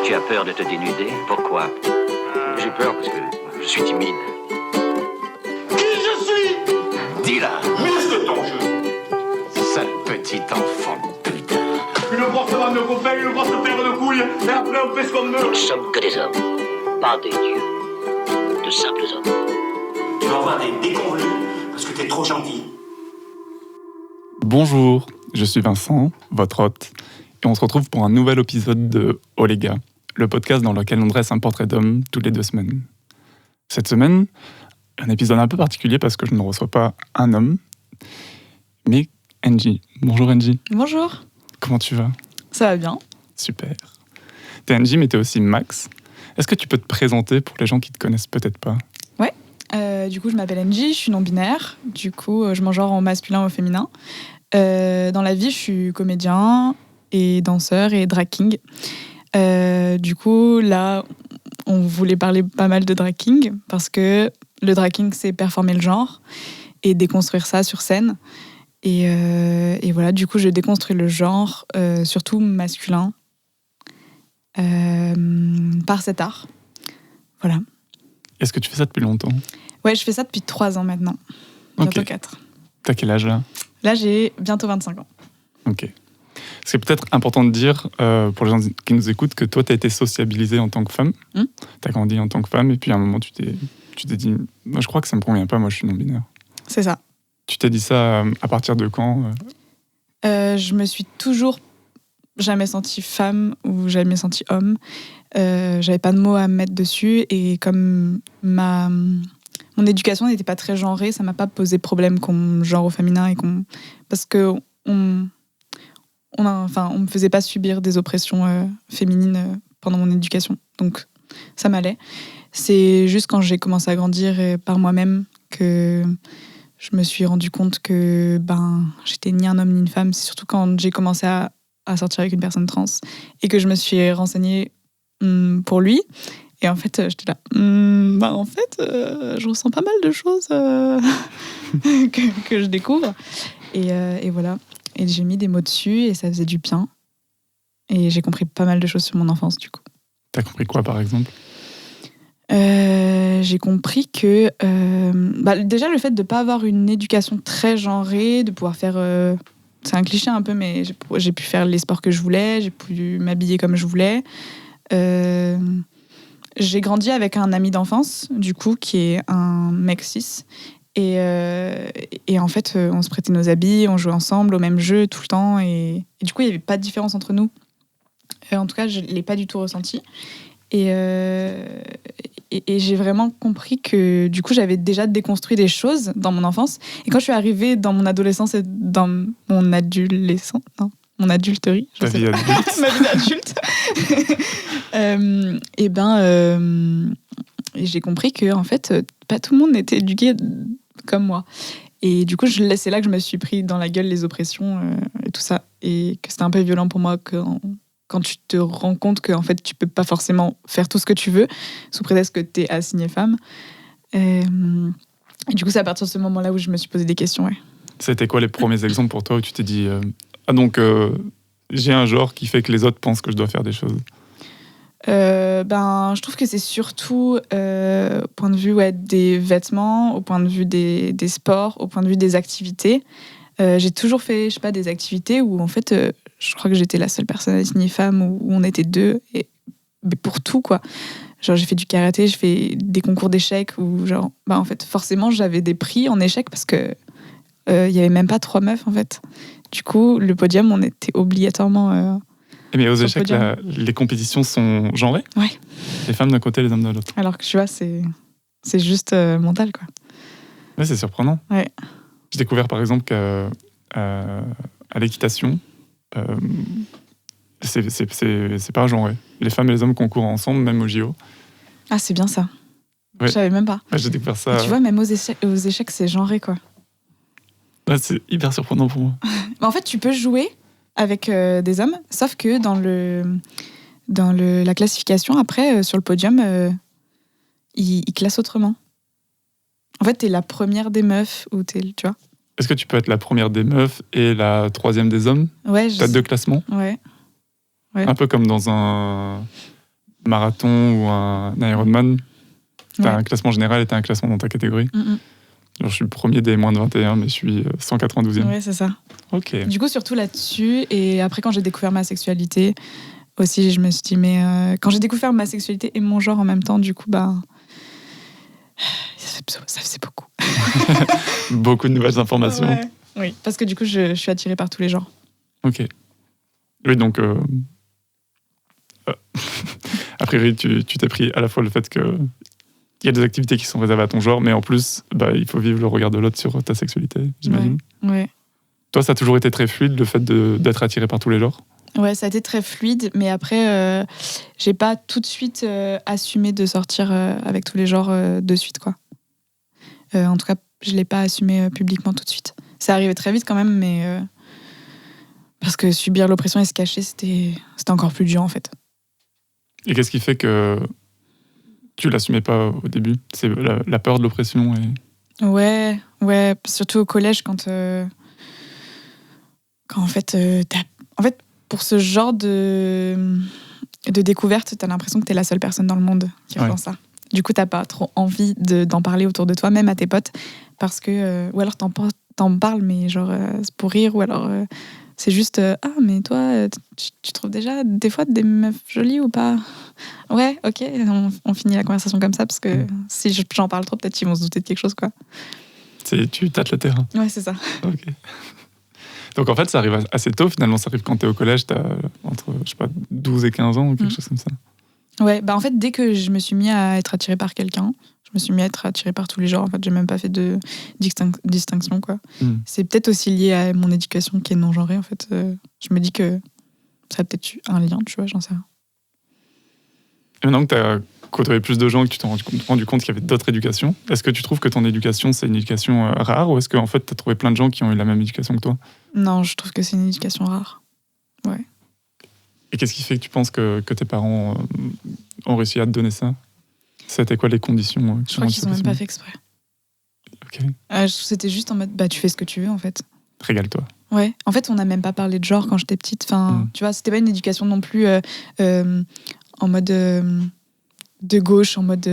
Tu as peur de te dénuder? Pourquoi? J'ai peur parce que je suis timide. Qui je suis? Dis-la, Ministre de ton jeu. sale petit enfant de putain. Une grosse vanne de copain, une grosse paire de couilles, et après on fait ce qu'on Nous veut. ne sommes que des hommes, pas des dieux. De simples hommes. Tu vas avoir des déconvenus parce que t'es trop gentil. Bonjour, je suis Vincent, votre hôte, et on se retrouve pour un nouvel épisode de Oh les gars, le podcast dans lequel on dresse un portrait d'homme toutes les 2 semaines. Cette semaine, un épisode un peu particulier parce que je ne reçois pas un homme, mais Angie. Bonjour Angie. Bonjour, Comment tu vas? ça va bien? Super. T'es Angie, mais t'es aussi Max. Est-ce que tu peux te présenter pour les gens qui te connaissent peut-être pas? Du coup, je m'appelle Angie, je suis non-binaire. Du coup, je m'engenre en masculin ou au féminin. Dans la vie, je suis comédien et danseur et drag king. Du coup, là, on voulait parler pas mal de drag king parce que le drag king, c'est performer le genre et déconstruire ça sur scène. Et voilà, du coup, je déconstruis le genre, surtout masculin, par cet art. Voilà. Est-ce que tu fais ça depuis longtemps? Ouais, je fais ça depuis 3 ans maintenant. Bientôt Ok. 4. T'as quel âge là? Là, j'ai bientôt 25 ans. Ok. C'est peut-être important de dire, pour les gens qui nous écoutent, que toi, tu as été sociabilisée en tant que femme. Tu as grandi en tant que femme, et puis à un moment, tu t'es dit, moi, je crois que ça me convient pas, moi, je suis non-binaire. C'est ça. Tu t'es dit ça à partir de quand? Je me suis toujours jamais sentie femme ou jamais sentie homme. J'avais pas de mots à mettre dessus, et comme mon éducation n'était pas très genrée, ça m'a pas posé problème qu'on me genre au féminin parce que on me faisait pas subir des oppressions féminines pendant mon éducation, donc ça m'allait. C'est juste quand j'ai commencé à grandir par moi-même que je me suis rendu compte que j'étais ni un homme ni une femme. C'est surtout quand j'ai commencé à sortir avec une personne trans et que je me suis renseignée pour lui. Et en fait, j'étais là, je ressens pas mal de choses que je découvre. Et voilà. Et j'ai mis des mots dessus et ça faisait du bien. Et j'ai compris pas mal de choses sur mon enfance, du coup. T'as compris quoi, par exemple? J'ai compris que déjà le fait de ne pas avoir une éducation très genrée, de pouvoir faire... c'est un cliché un peu, mais j'ai pu faire les sports que je voulais, j'ai pu m'habiller comme je voulais. J'ai grandi avec un ami d'enfance, du coup, qui est un mec cis. Et en fait, on se prêtait nos habits, on jouait ensemble au même jeu tout le temps. Et du coup, il n'y avait pas de différence entre nous. En tout cas, je ne l'ai pas du tout ressenti. Et j'ai vraiment compris que du coup, j'avais déjà déconstruit des choses dans mon enfance. Et quand je suis arrivée dans mon adolescence et dans mon adulterie, Ta vie adulte. ma vie d'adulte, j'ai compris que en fait, pas tout le monde était éduqué comme moi. Et du coup, c'est là que je me suis pris dans la gueule les oppressions et tout ça. Et que c'était un peu violent pour moi quand tu te rends compte que en fait, tu peux pas forcément faire tout ce que tu veux sous prétexte que tu es assignée femme. Et du coup, c'est à partir de ce moment-là où je me suis posé des questions. Ouais. C'était quoi les premiers exemples pour toi où tu t'es dit, j'ai un genre qui fait que les autres pensent que je dois faire des choses? Je trouve que c'est surtout au point de vue des vêtements, au point de vue des sports, au point de vue des activités. J'ai toujours fait, des activités où en fait, je crois que j'étais la seule personne assignée femme, où on était 2, mais pour tout, quoi. Genre, j'ai fait du karaté, j'ai fait des concours d'échecs où, en fait, forcément, j'avais des prix en échecs parce que il y avait même pas 3 meufs, en fait. Du coup, le podium, on était obligatoirement... Mais aux échecs, les compétitions sont genrées? Ouais. Les femmes d'un côté, les hommes de l'autre. Alors que tu vois, c'est juste mental, quoi. Ouais, c'est surprenant. Ouais. J'ai découvert par exemple qu'à l'équitation, c'est pas genré. Les femmes et les hommes concourent ensemble, même au JO. Ah, c'est bien ça. Ouais. Je savais même pas. Ouais, j'ai découvert ça. Et tu vois, même aux échecs, c'est genré, quoi. Ouais, c'est hyper surprenant pour moi. En fait, tu peux jouer avec des hommes, sauf que dans la classification, après, sur le podium, ils classent autrement. En fait, t'es la première des meufs, ou tu vois. Est-ce que tu peux être la première des meufs et la 3e des hommes? Ouais, T'as 2 classements? Ouais. Un peu comme dans un marathon ou un Ironman, t'as Ouais. un classement général et t'as un classement dans ta catégorie. Genre, je suis le premier des moins de 21, mais je suis 192e. Ouais, c'est ça. Ok. Du coup, surtout là-dessus. Et après, quand j'ai découvert ma sexualité, aussi, je me suis dit, mais quand j'ai découvert ma sexualité et mon genre en même temps, du coup, ça faisait beaucoup. Beaucoup de nouvelles informations. Ouais. Oui, parce que du coup, je suis attirée par tous les genres. Ok. Oui, donc, a priori, tu t'es pris à la fois le fait que il y a des activités qui sont réservées à ton genre, mais en plus, il faut vivre le regard de l'autre sur ta sexualité, j'imagine. Ouais. Toi, ça a toujours été très fluide, le fait d'être attiré par tous les genres? Ouais, ça a été très fluide, mais après, j'ai pas tout de suite assumé de sortir avec tous les genres de suite, quoi. En tout cas, je l'ai pas assumé publiquement tout de suite. Ça arrivait très vite quand même, mais parce que subir l'oppression et se cacher, c'était encore plus dur en fait. Et qu'est-ce qui fait que tu l'assumais pas au début? C'est la peur de l'oppression Ouais, surtout au collège quand en fait, pour ce genre de découverte, t'as l'impression que t'es la seule personne dans le monde qui ressent ça. Du coup, t'as pas trop envie d'en parler autour de toi, même à tes potes, parce que ou alors t'en parles, mais genre c'est pour rire, ou alors c'est juste ah mais toi tu trouves déjà des fois des meufs jolies ou pas? Ouais, ok, on finit la conversation comme ça parce que si j'en parle trop, peut-être qu'ils vont se douter de quelque chose, quoi. Tu tâtes le terrain. Ouais, c'est ça. Ok. Donc en fait, ça arrive assez tôt finalement. Ça arrive quand t'es au collège, t'as entre 12 et 15 ans ou quelque chose comme ça. Ouais, en fait, dès que je me suis mis à être attirée par quelqu'un, je me suis mis à être attirée par tous les genres. En fait, j'ai même pas fait de distinction, quoi. C'est peut-être aussi lié à mon éducation qui est non genrée. En fait, je me dis que ça a peut-être eu un lien, tu vois, j'en sais rien. Et maintenant que t'as côtoyé plus de gens et que tu t'es rendu compte qu'il y avait d'autres éducations, est-ce que tu trouves que ton éducation, c'est une éducation rare, ou est-ce qu'en fait, t'as trouvé plein de gens qui ont eu la même éducation que toi? Non, je trouve que c'est une éducation rare. Ouais. Et qu'est-ce qui fait que tu penses que tes parents ont réussi à te donner ça? C'était quoi les conditions Je crois qu'ils ont même pas fait exprès. Ok. C'était juste en mode, tu fais ce que tu veux, en fait. Régale-toi. Ouais. En fait, on n'a même pas parlé de genre quand j'étais petite. Enfin, tu vois, c'était pas une éducation non plus en mode de gauche, en mode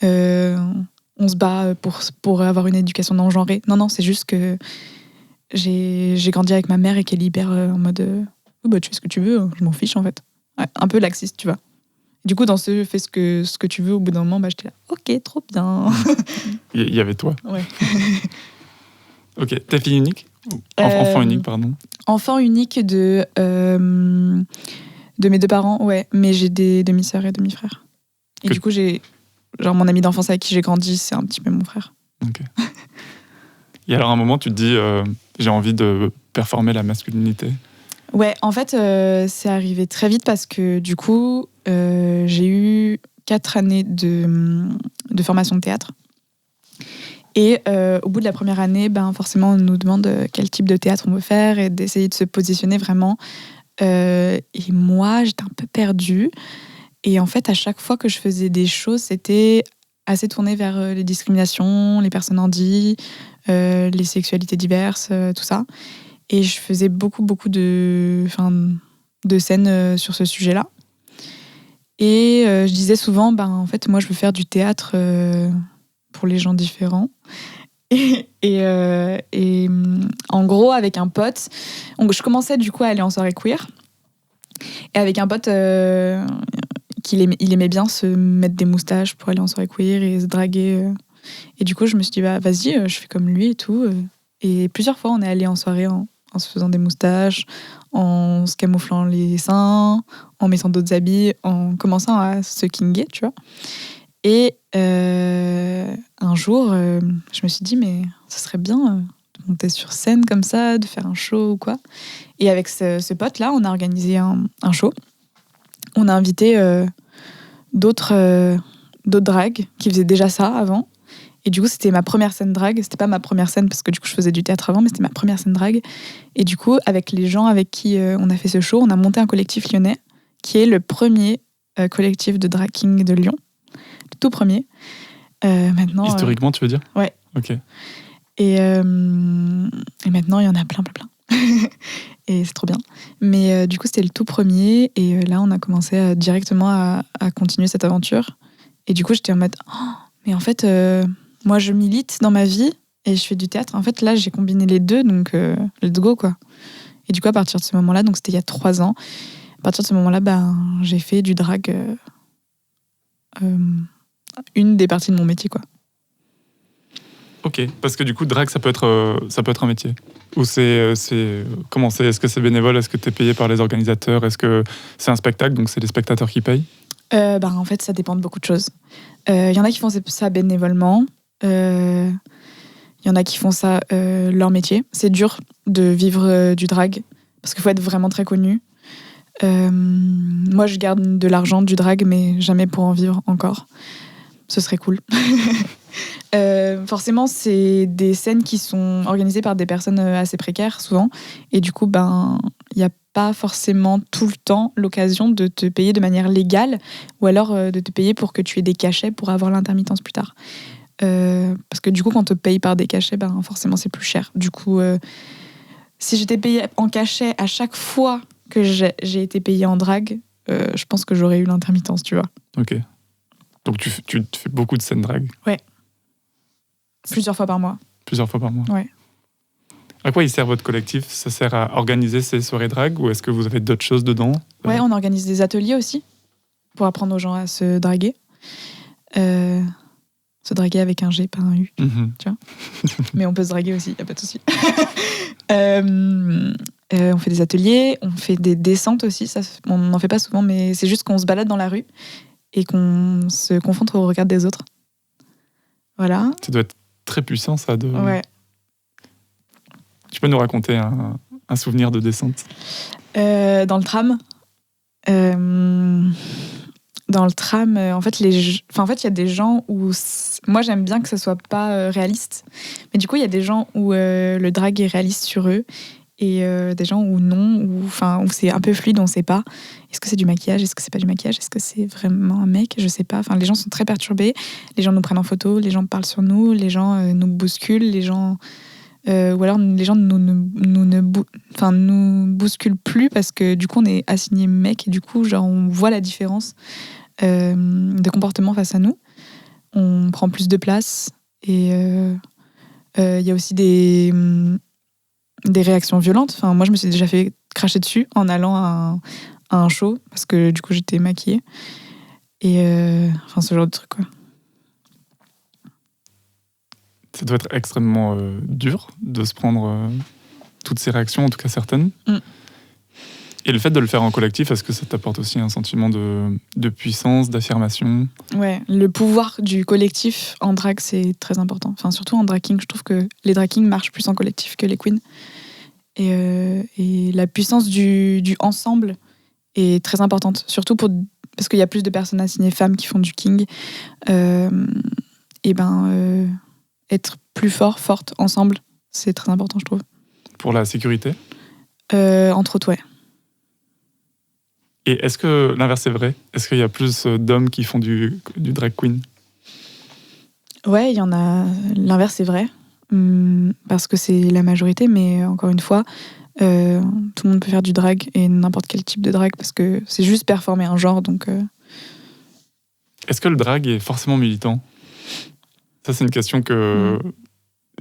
on se bat pour avoir une éducation non genrée. Non, c'est juste que j'ai grandi avec ma mère et qu'elle est hyper en mode tu fais ce que tu veux, je m'en fiche en fait. Ouais, un peu laxiste, tu vois. Du coup, dans ce fais ce que tu veux, au bout d'un moment, j'étais là, ok, trop bien. Il y avait toi. Ouais. Ok, t'es fille unique? Enfant unique, pardon. Enfant unique de mes deux parents, ouais, mais j'ai des demi-sœurs et demi-frères. Et du coup, j'ai mon ami d'enfance avec qui j'ai grandi, c'est un petit peu mon frère. Ok. Et alors, à un moment, tu te dis, j'ai envie de performer la masculinité. Ouais, en fait, c'est arrivé très vite parce que du coup, j'ai eu 4 années de formation de théâtre. Et au bout de la première année, forcément, on nous demande quel type de théâtre on veut faire et d'essayer de se positionner vraiment. Et moi, j'étais un peu perdue. Et en fait, à chaque fois que je faisais des choses, c'était assez tourné vers les discriminations, les personnes handies, les sexualités diverses, tout ça. Et je faisais beaucoup de scènes sur ce sujet-là. Et je disais souvent, en fait, moi, je veux faire du théâtre pour les gens différents. Et en gros, avec un pote, je commençais du coup à aller en soirée queer. Et avec un pote, il aimait bien se mettre des moustaches pour aller en soirée queer et se draguer. Et du coup, je me suis dit, vas-y, je fais comme lui et tout. Et plusieurs fois, on est allé en soirée en se faisant des moustaches, en se camouflant les seins, en mettant d'autres habits, en commençant à se kinguer, tu vois. Et un jour, je me suis dit, mais ce serait bien de monter sur scène comme ça, de faire un show ou quoi. Et avec ce pote-là, on a organisé un show. On a invité d'autres dragues qui faisaient déjà ça avant. Et du coup, c'était ma première scène drague. C'était pas ma première scène parce que du coup, je faisais du théâtre avant, mais c'était ma première scène drague. Et du coup, avec les gens avec qui on a fait ce show, on a monté un collectif lyonnais qui est le premier collectif de drag king de Lyon. Le tout premier. Maintenant, historiquement, tu veux dire? Ouais. Ok. Et maintenant, il y en a plein. et c'est trop bien. Mais du coup, c'était le tout premier, et là, on a commencé directement à continuer cette aventure. Et du coup, j'étais en mode, oh, mais en fait, moi, je milite dans ma vie et je fais du théâtre. En fait, là, j'ai combiné les deux, donc let's go, quoi. Et du coup, à partir de ce moment-là, donc c'était il y a 3 ans, à partir de ce moment-là, j'ai fait du drag une des parties de mon métier, quoi. Ok, parce que du coup, drag, ça peut être un métier. Ou comment c'est? Est-ce que c'est bénévole? Est-ce que tu es payé par les organisateurs? Est-ce que c'est un spectacle, donc c'est les spectateurs qui payent? En fait, ça dépend de beaucoup de choses. Il y en a qui font ça bénévolement. Il y en a qui font ça leur métier. C'est dur de vivre du drag parce qu'il faut être vraiment très connu. Moi, je garde de l'argent du drag, mais jamais pour en vivre encore. Ce serait cool. Forcément, c'est des scènes qui sont organisées par des personnes assez précaires, souvent. Et du coup, il n'y a pas forcément tout le temps l'occasion de te payer de manière légale, ou alors de te payer pour que tu aies des cachets pour avoir l'intermittence plus tard. Parce que du coup, quand on te paye par des cachets, forcément, c'est plus cher. Du coup, si j'étais payée en cachet à chaque fois que j'ai été payée en drague, je pense que j'aurais eu l'intermittence, tu vois. Ok. Donc tu fais beaucoup de scènes drag? Ouais. Plusieurs fois par mois. Plusieurs fois par mois? Ouais. À quoi il sert votre collectif? Ça sert à organiser ces soirées drag, ou est-ce que vous avez d'autres choses dedans? Ouais, on organise des ateliers aussi pour apprendre aux gens à se draguer. Se draguer avec un G, pas un U. Mm-hmm. Tu vois. Mais on peut se draguer aussi, y a pas de souci. On fait des ateliers, on fait des descentes aussi. Ça, on n'en fait pas souvent, mais c'est juste qu'on se balade dans la rue et qu'on se confronte au regard des autres. Voilà. Ça doit être très puissant, ça. Ouais. Tu peux nous raconter un souvenir de descente? Dans le tram. Dans le tram, en fait, il y a des gens où... Moi, j'aime bien que ça soit pas réaliste. Mais du coup, il y a des gens où le drag est réaliste sur eux. Et des gens où non, où c'est un peu fluide, on sait pas. Est-ce que c'est du maquillage? Est-ce que c'est pas du maquillage? Est-ce que c'est vraiment un mec? Je sais pas. Enfin, les gens sont très perturbés. Les gens nous prennent en photo, les gens parlent sur nous, les gens nous bousculent, les gens... ou alors les gens nous bousculent plus parce que du coup on est assigné mec et du coup genre on voit la différence de comportement face à nous. On prend plus de place et y a aussi des réactions violentes. Enfin, moi je me suis déjà fait cracher dessus en allant à un show parce que du coup j'étais maquillée et ce genre de truc, quoi. Ça doit être extrêmement dur de se prendre toutes ces réactions, en tout cas certaines. Mm. Et le fait de le faire en collectif, est-ce que ça t'apporte aussi un sentiment de puissance, d'affirmation? Ouais, le pouvoir du collectif en drag, c'est très important. Enfin, surtout en drag king, je trouve que les drag kings marchent plus en collectif que les queens. Et la puissance du ensemble est très importante, surtout parce qu'il y a plus de personnes assignées femmes qui font du king. Être plus forte ensemble, c'est très important, je trouve. Pour la sécurité? Entre autres, ouais. Et est-ce que l'inverse est vrai? Est-ce qu'il y a plus d'hommes qui font du drag queen? Ouais, il y en a. L'inverse est vrai. Parce que c'est la majorité, mais encore une fois, tout le monde peut faire du drag et n'importe quel type de drag parce que c'est juste performer un genre, donc... Est-ce que le drag est forcément militant? Ça, c'est une question que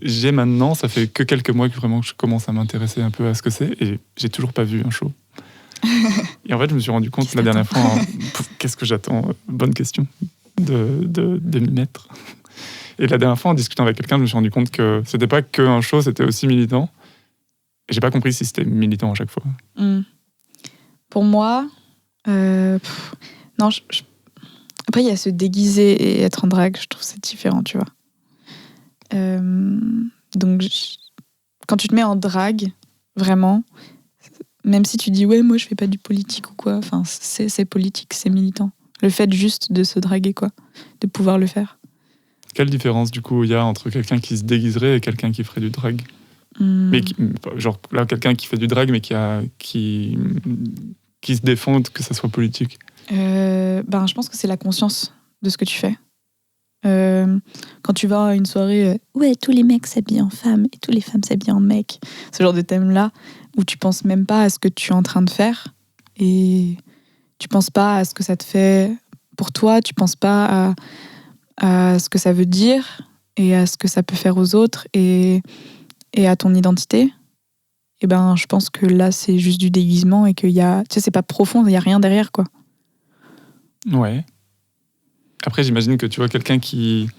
j'ai maintenant. Ça fait que quelques mois que vraiment je commence à m'intéresser un peu à ce que c'est et j'ai toujours pas vu un show. Et en fait, je me suis rendu compte la dernière fois, qu'est-ce que j'attends? Bonne question, de m'y mettre. Et la dernière fois, en discutant avec quelqu'un, je me suis rendu compte que c'était pas qu'un show, c'était aussi militant. Et j'ai pas compris si c'était militant à chaque fois. Pour moi, non, après, il y a se déguiser et être en drague, je trouve que c'est différent, tu vois. Donc, quand tu te mets en drague, vraiment, même si tu dis, ouais, moi, je fais pas du politique ou quoi, enfin, c'est politique, c'est militant. Le fait juste de se draguer, quoi, de pouvoir le faire. Quelle différence, du coup, il y a entre quelqu'un qui se déguiserait et quelqu'un qui ferait du drag? Mais genre, là, quelqu'un qui fait du drag, mais qui se défend que ça soit politique. Je pense que c'est la conscience de ce que tu fais. Quand tu vas à une soirée, ouais, tous les mecs s'habillent en femmes et tous les femmes s'habillent en mecs. Ce genre de thème-là, où tu penses même pas à ce que tu es en train de faire et tu penses pas à ce que ça te fait pour toi, tu penses pas à ce que ça veut dire et à ce que ça peut faire aux autres et à ton identité. Et ben, je pense que là, c'est juste du déguisement et qu'il y a, tu sais, c'est pas profond, il y a rien derrière, quoi. Ouais. Après, j'imagine que tu vois quelqu'un qui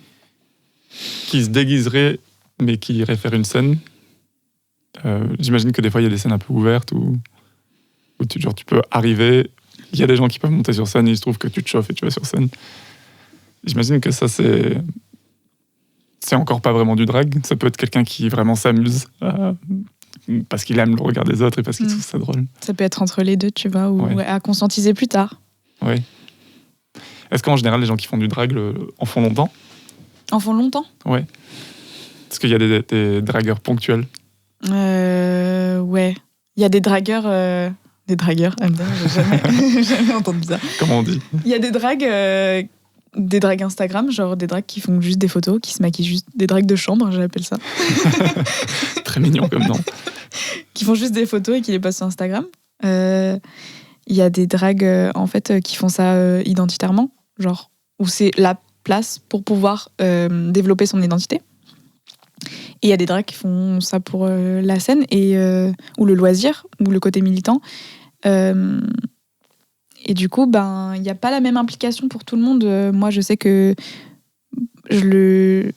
se déguiserait, mais qui irait faire une scène. J'imagine que des fois, il y a des scènes un peu ouvertes où tu peux arriver, il y a des gens qui peuvent monter sur scène, et il se trouve que tu te chauffes et tu vas sur scène. J'imagine que ça, c'est encore pas vraiment du drag. Ça peut être quelqu'un qui vraiment s'amuse parce qu'il aime le regard des autres et parce qu'il trouve ça drôle. Ça peut être entre les deux, tu vois, ou à conscientiser plus tard. Oui. Est-ce qu'en général, les gens qui font du drag en font longtemps ? En font longtemps ? Ouais. Est-ce qu'il y a des dragueurs ponctuels ? Ouais. Il y a des dragueurs... Des dragueurs, j'ai jamais entendu ça. Comment on dit ? Il y a des dragues Instagram, genre des dragues qui font juste des photos, qui se maquillent juste, des dragues de chambre, j'appelle ça. Très mignon comme nom. Qui font juste des photos et qui les postent sur Instagram. Il y a des dragues en fait qui font ça identitairement, genre où c'est la place pour pouvoir développer son identité. Et il y a des dragues qui font ça pour la scène ou le loisir ou le côté militant. Et du coup, il n'y a pas la même implication pour tout le monde. Moi, je sais que tu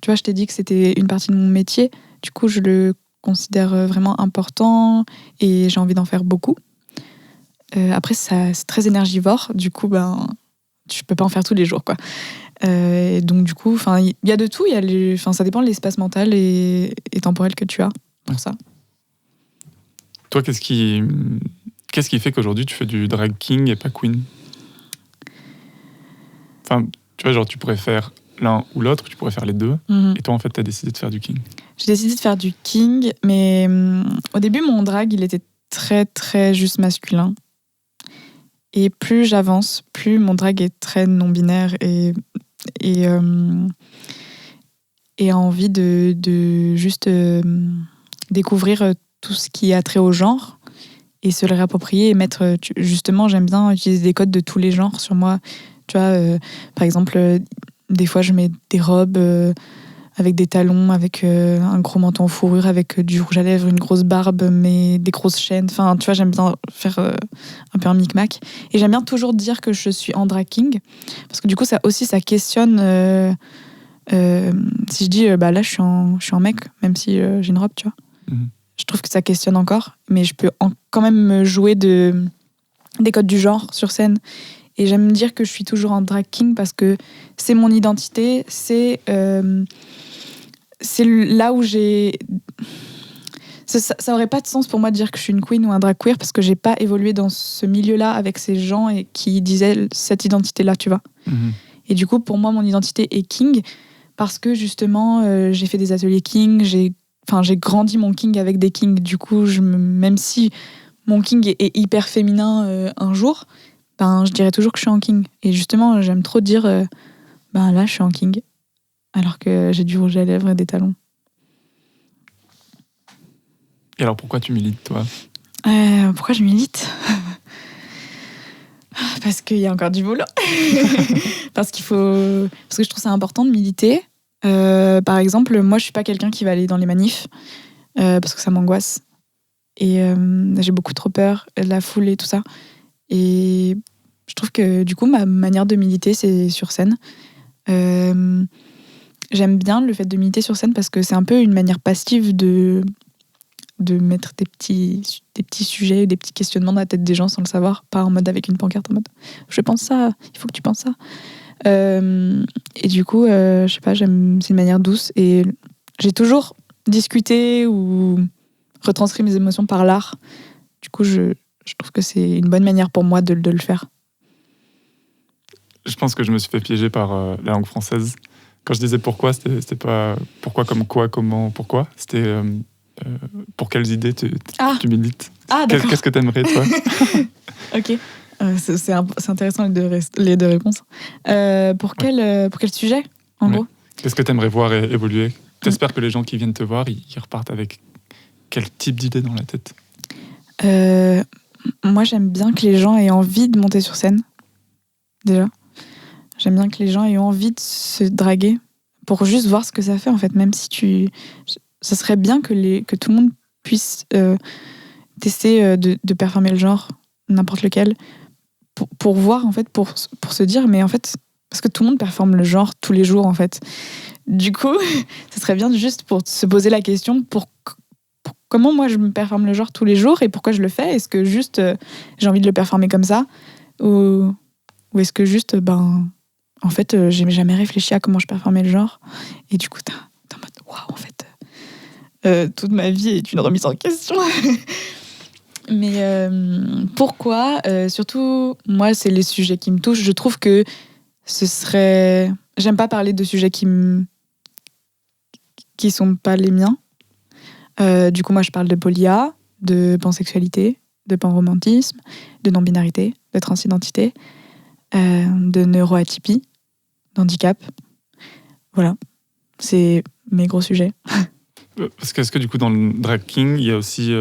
vois, je t'ai dit que c'était une partie de mon métier. Du coup, je le considère vraiment important et j'ai envie d'en faire beaucoup. Après, c'est très énergivore. Du coup, tu peux pas en faire tous les jours, quoi. Et donc, du coup, il y a de tout. Ça dépend de l'espace mental et temporel que tu as pour ça. Toi, qu'est-ce qui fait qu'aujourd'hui tu fais du drag king et pas queen ? Enfin, tu vois, genre tu pourrais faire l'un ou l'autre, tu pourrais faire les deux. Et toi, en fait, t'as décidé de faire du king. J'ai décidé de faire du king, mais au début, mon drag, il était très, très juste masculin. Et plus j'avance, plus mon drag est très non-binaire et a envie de juste découvrir tout ce qui a trait au genre et se le réapproprier et mettre... Justement, j'aime bien utiliser des codes de tous les genres sur moi. Tu vois, par exemple, des fois, je mets des robes avec des talons, avec un gros manteau en fourrure, avec du rouge à lèvres, une grosse barbe, mais des grosses chaînes. Enfin, tu vois, j'aime bien faire un peu un micmac. Et j'aime bien toujours dire que je suis en drag king, parce que du coup, ça questionne... si je dis, là, je suis en mec, même si j'ai une robe, tu vois. Je trouve que ça questionne encore, mais je peux quand même jouer des codes du genre sur scène. Et j'aime dire que je suis toujours en drag king parce que c'est mon identité, c'est là où j'ai... Ça aurait pas de sens pour moi de dire que je suis une queen ou un drag queer parce que j'ai pas évolué dans ce milieu-là avec ces gens et qui disaient cette identité-là, tu vois. Et du coup, pour moi, mon identité est king parce que justement, j'ai fait des ateliers king, j'ai grandi mon king avec des kings. Du coup, même si mon king est hyper féminin un jour, je dirais toujours que je suis en king. Et justement, j'aime trop dire là, je suis en king. Alors que j'ai du rouge à lèvres et des talons. Et alors, pourquoi tu milites, toi ? Pourquoi je milite ? Parce qu'il y a encore du boulot. Parce que je trouve ça important de militer. Par exemple, moi, je suis pas quelqu'un qui va aller dans les manifs parce que ça m'angoisse. Et j'ai beaucoup trop peur de la foule et tout ça. Et je trouve que du coup, ma manière de militer, c'est sur scène. J'aime bien le fait de militer sur scène parce que c'est un peu une manière passive de mettre des petits sujets, des petits questionnements dans la tête des gens sans le savoir, pas en mode avec une pancarte en mode je pense ça, il faut que tu penses ça. Et du coup, je sais pas, c'est une manière douce et j'ai toujours discuté ou retranscrit mes émotions par l'art. Du coup, je trouve que c'est une bonne manière pour moi de le faire. Je pense que je me suis fait piéger par la langue française. Quand je disais pourquoi, c'était pas pourquoi comme quoi, comment, pourquoi. C'était pour quelles idées tu milites. D'accord. Qu'est-ce que t'aimerais, toi ? Ok. C'est intéressant les deux réponses. Pour quel sujet ? en Ouais. gros. Qu'est-ce que tu aimerais voir évoluer? T'espères que les gens qui viennent te voir, ils repartent avec quel type d'idée dans la tête? Moi, j'aime bien que les gens aient envie de monter sur scène, déjà. J'aime bien que les gens aient envie de se draguer pour juste voir ce que ça fait, en fait. Même si ça serait bien que tout le monde puisse tester de performer le genre, n'importe lequel, pour voir, en fait, pour se dire, mais en fait, parce que tout le monde performe le genre tous les jours, en fait. Du coup, ça serait bien juste pour se poser la question, comment moi je me performe le genre tous les jours et pourquoi je le fais? Est-ce que juste j'ai envie de le performer comme ça? Ou est-ce que juste, en fait, j'ai jamais réfléchi à comment je performais le genre? Et du coup, t'es en mode, waouh, en fait, toute ma vie est une remise en question. Mais pourquoi? Surtout, moi, c'est les sujets qui me touchent. Je trouve que ce serait... J'aime pas parler de sujets qui sont pas les miens. Du coup, moi, je parle de polia, de pansexualité, de panromantisme, de non-binarité, de transidentité, de neuroatypie, d'handicap. Voilà, c'est mes gros sujets. Parce que est-ce que du coup, dans le drag king, il y a aussi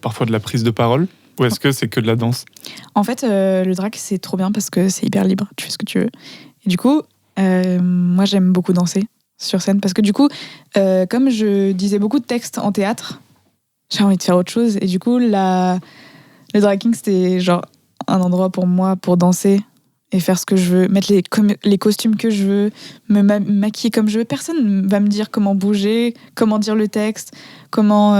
parfois de la prise de parole? Ou est-ce que c'est que de la danse? En fait, le drag, c'est trop bien parce que c'est hyper libre. Tu fais ce que tu veux. Et du coup, moi, j'aime beaucoup danser sur scène parce que du coup, comme je disais beaucoup de textes en théâtre, j'ai envie de faire autre chose. Et du coup, le drag king, c'était genre un endroit pour moi pour danser et faire ce que je veux, mettre les costumes que je veux, me maquiller comme je veux. Personne va me dire comment bouger, comment dire le texte, comment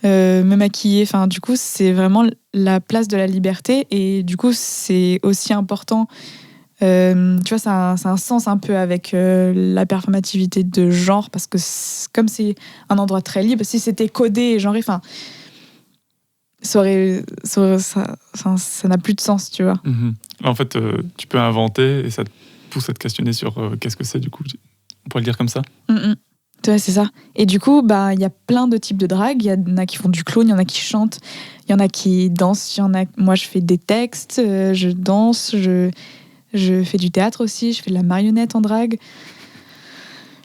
me maquiller. Enfin, du coup, c'est vraiment la place de la liberté. Et du coup, c'est aussi important. Tu vois, ça a un sens un peu avec la performativité de genre, parce que comme c'est un endroit très libre, si c'était codé et genré, enfin, ça n'a plus de sens, tu vois. Mm-hmm. En fait, tu peux inventer et ça te pousse à te questionner sur qu'est-ce que c'est du coup. On pourrait le dire comme ça. Ouais, c'est ça. Et du coup, il y a plein de types de drague. Il y en a qui font du clown, il y en a qui chantent, il y en a qui dansent, moi je fais des textes, je danse, je fais du théâtre aussi, je fais de la marionnette en drague.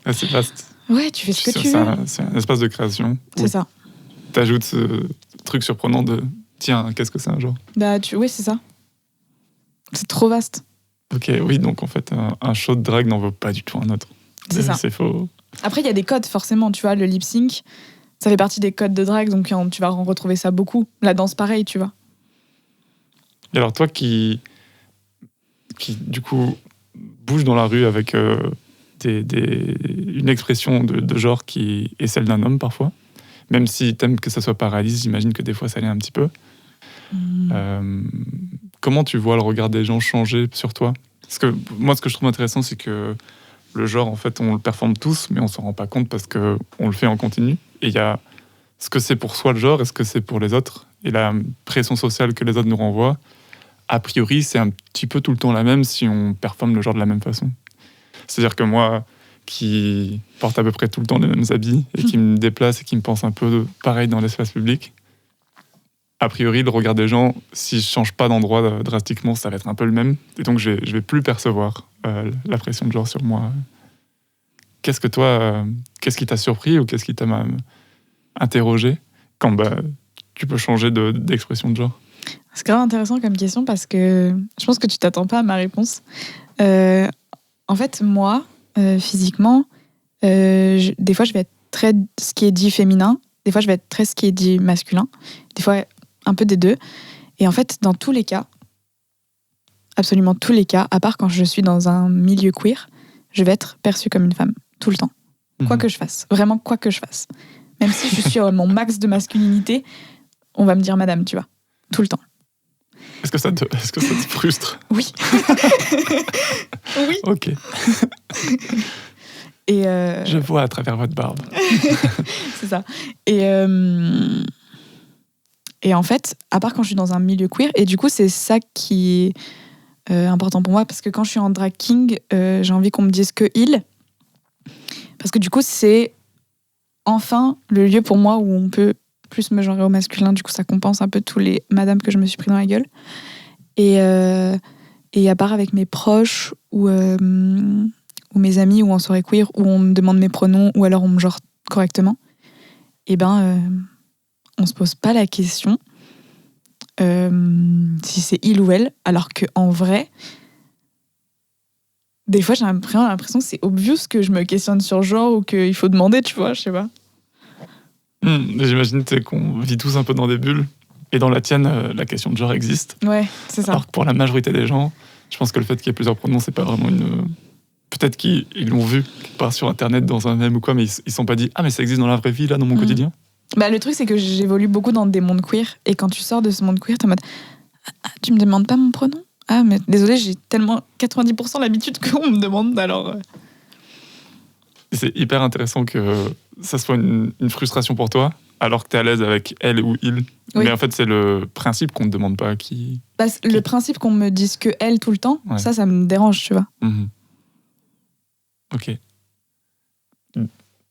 Ah, c'est vaste. Ouais, tu fais ce que tu veux. C'est un espace de création. C'est ça. T'ajoutes ce truc surprenant de tiens, qu'est-ce que c'est un genre? Oui, c'est ça. C'est trop vaste. Ok, oui, donc en fait, un show de drague n'en vaut pas du tout un autre. C'est ça. C'est faux. Après, il y a des codes, forcément. Tu vois, le lip sync, ça fait partie des codes de drague, donc tu vas en retrouver ça beaucoup. La danse, pareil, tu vois. Et alors, toi qui du coup, bouge dans la rue avec une expression de genre qui est celle d'un homme parfois, même si t'aimes que ça soit pas réaliste, j'imagine que des fois ça l'est un petit peu. Comment tu vois le regard des gens changer sur toi? Parce que moi, ce que je trouve intéressant, c'est que le genre, en fait, on le performe tous, mais on s'en rend pas compte parce qu'on le fait en continu. Et il y a ce que c'est pour soi le genre et ce que c'est pour les autres. Et la pression sociale que les autres nous renvoient, a priori, c'est un petit peu tout le temps la même si on performe le genre de la même façon. C'est-à-dire que moi, qui porte à peu près tout le temps les mêmes habits et qui me déplace et qui me pense un peu pareil dans l'espace public, a priori, le regard des gens, si je change pas d'endroit drastiquement, ça va être un peu le même. Et donc, je vais plus percevoir la pression de genre sur moi. Qu'est-ce qui t'a surpris ou qu'est-ce qui t'a interrogé quand tu peux changer d'expression de genre? C'est grave intéressant comme question parce que je pense que tu t'attends pas à ma réponse. En fait, moi, physiquement, des fois, je vais être très ce qui est dit féminin, des fois, je vais être très ce qui est dit masculin, des fois, un peu des deux. Et en fait, dans tous les cas, absolument tous les cas, à part quand je suis dans un milieu queer, je vais être perçue comme une femme, tout le temps. Quoi que je fasse, vraiment quoi que je fasse. Même si je suis à mon max de masculinité, on va me dire madame, tu vois, tout le temps. Est-ce que ça te frustre? Oui. Oui. Ok. Et je vois à travers votre barbe. C'est ça. Et en fait, à part quand je suis dans un milieu queer, et du coup, c'est ça qui est important pour moi, parce que quand je suis en drag king, j'ai envie qu'on me dise que il. Parce que du coup, c'est enfin le lieu pour moi où on peut plus me genrer au masculin. Du coup, ça compense un peu tous les madames que je me suis pris dans la gueule. Et à part avec mes proches ou ou mes amis, ou en soirée queer, où on me demande mes pronoms, ou alors on me genre correctement, on se pose pas la question si c'est il ou elle, alors qu'en vrai, des fois j'ai l'impression que c'est obvious que je me questionne sur genre ou qu'il faut demander, tu vois, je sais pas. J'imagine qu'on vit tous un peu dans des bulles, et dans la tienne, la question de genre existe. Ouais, c'est ça. Alors que pour la majorité des gens, je pense que le fait qu'il y ait plusieurs pronoms, c'est pas vraiment une... Peut-être qu'ils l'ont vu quelque part sur Internet, dans un mème ou quoi, mais ils se sont pas dit « Ah, mais ça existe dans la vraie vie, là, dans mon quotidien ?» Bah, le truc, c'est que j'évolue beaucoup dans des mondes queer, et quand tu sors de ce monde queer, t'es en mode « Tu me demandes pas mon pronom ? Ah, mais désolé, j'ai tellement 90% l'habitude qu'on me demande, alors... Et c'est hyper intéressant que ça soit une frustration pour toi, alors que t'es à l'aise avec elle ou il. Oui. Mais en fait, c'est le principe qu'on ne demande pas qui... Bah, le principe qu'on me dise que elle tout le temps, Ouais. ça me dérange, tu vois. Ok.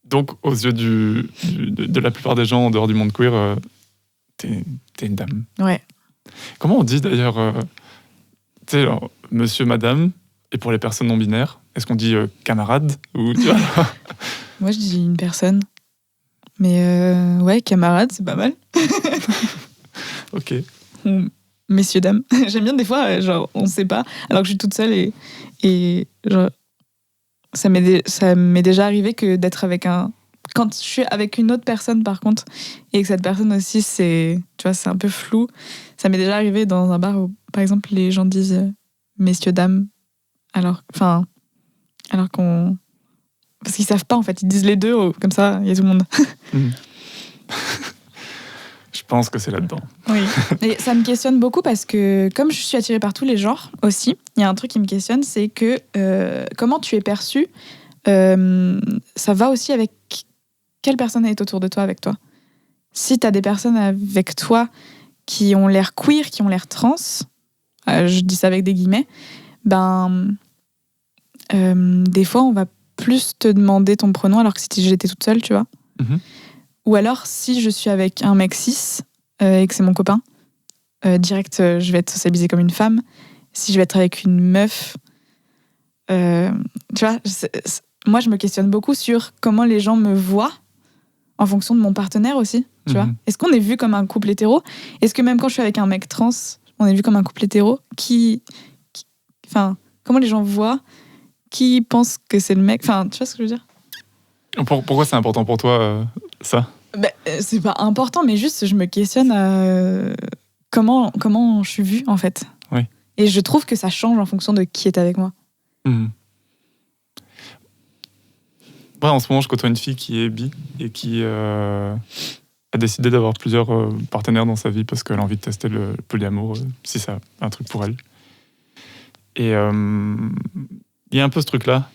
Donc, aux yeux de la plupart des gens en dehors du monde queer, t'es une dame. Ouais. Comment on dit d'ailleurs, tu sais, genre, monsieur, madame, et pour les personnes non binaires, est-ce qu'on dit camarade ou tu vois Moi, je dis une personne. Mais ouais, camarade, c'est pas mal. Ok. Messieurs, dames. J'aime bien des fois, genre, on sait pas, alors que je suis toute seule et genre, ça m'est déjà arrivé que d'être avec quand je suis avec une autre personne, par contre, et que cette personne aussi, c'est un peu flou, ça m'est déjà arrivé dans un bar où, par exemple, les gens disent messieurs, dames, alors qu'on... Parce qu'ils savent pas, en fait, ils disent les deux, comme ça, il y a tout le monde. Je pense que c'est là-dedans. Oui, et ça me questionne beaucoup parce que, comme je suis attirée par tous les genres aussi, il y a un truc qui me questionne, c'est que comment tu es perçu, ça va aussi avec quelle personne est autour de toi avec toi. Si tu as des personnes avec toi qui ont l'air queer, qui ont l'air trans, je dis ça avec des guillemets, des fois on va plus te demander ton pronom alors que si j'étais toute seule, tu vois. Ou alors, si je suis avec un mec cis et que c'est mon copain, direct, je vais être socialisée comme une femme. Si je vais être avec une meuf, tu vois, moi, je me questionne beaucoup sur comment les gens me voient en fonction de mon partenaire aussi, tu vois. Est-ce qu'on est vu comme un couple hétéro ? Est-ce que même quand je suis avec un mec trans, on est vu comme un couple hétéro ? Comment les gens voient ? Qui pense que c'est le mec ? Enfin, tu vois ce que je veux dire ? Pourquoi c'est important pour toi, ça ? C'est pas important, mais juste je me questionne comment je suis vue, en fait. Oui. Et je trouve que ça change en fonction de qui est avec moi. Ouais, en ce moment, je côtoie une fille qui est bi et qui a décidé d'avoir plusieurs partenaires dans sa vie parce qu'elle a envie de tester le polyamour, si c'est un truc pour elle. Et il y a un peu ce truc-là.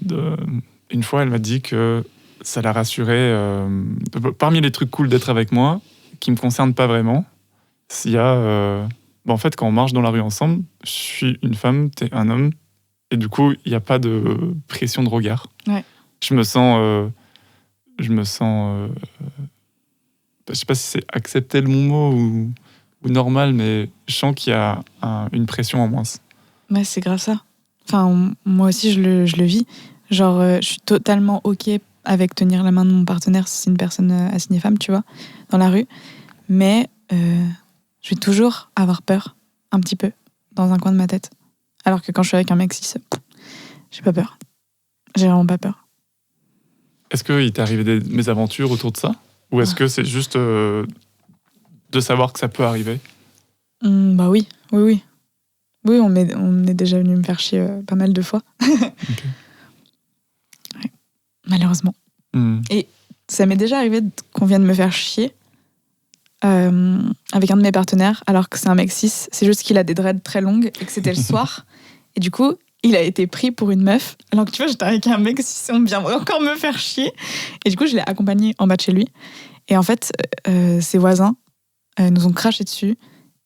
Une fois, elle m'a dit que ça la rassurait. Parmi les trucs cool d'être avec moi, qui me concernent pas vraiment, il y a... en fait, quand on marche dans la rue ensemble, je suis une femme, t'es un homme, et du coup, il n'y a pas de pression de regard. Ouais. Je me sens... je sais pas si c'est accepter le bon mot ou normal, mais je sens qu'il y a une pression en moins. Ouais, c'est grave ça. Enfin, moi aussi, je le vis. Genre, je suis totalement OK avec tenir la main de mon partenaire si c'est une personne assignée femme, tu vois, dans la rue. Mais je vais toujours avoir peur, un petit peu, dans un coin de ma tête. Alors que quand je suis avec un mec cis, j'ai pas peur. J'ai vraiment pas peur. Est-ce qu'il t'est arrivé des mésaventures autour de ça ? Ou est-ce que c'est juste de savoir que ça peut arriver ? Oui. Oui, on est déjà venu me faire chier pas mal de fois. Okay. Ouais, malheureusement. Et ça m'est déjà arrivé qu'on vienne me faire chier avec un de mes partenaires, alors que c'est un mec cis. C'est juste qu'il a des dreads très longues et que c'était le soir. Et du coup, il a été pris pour une meuf. Alors que tu vois, j'étais avec un mec cis, on vient encore me faire chier. Et du coup, je l'ai accompagné en bas de chez lui. Et en fait, ses voisins nous ont craché dessus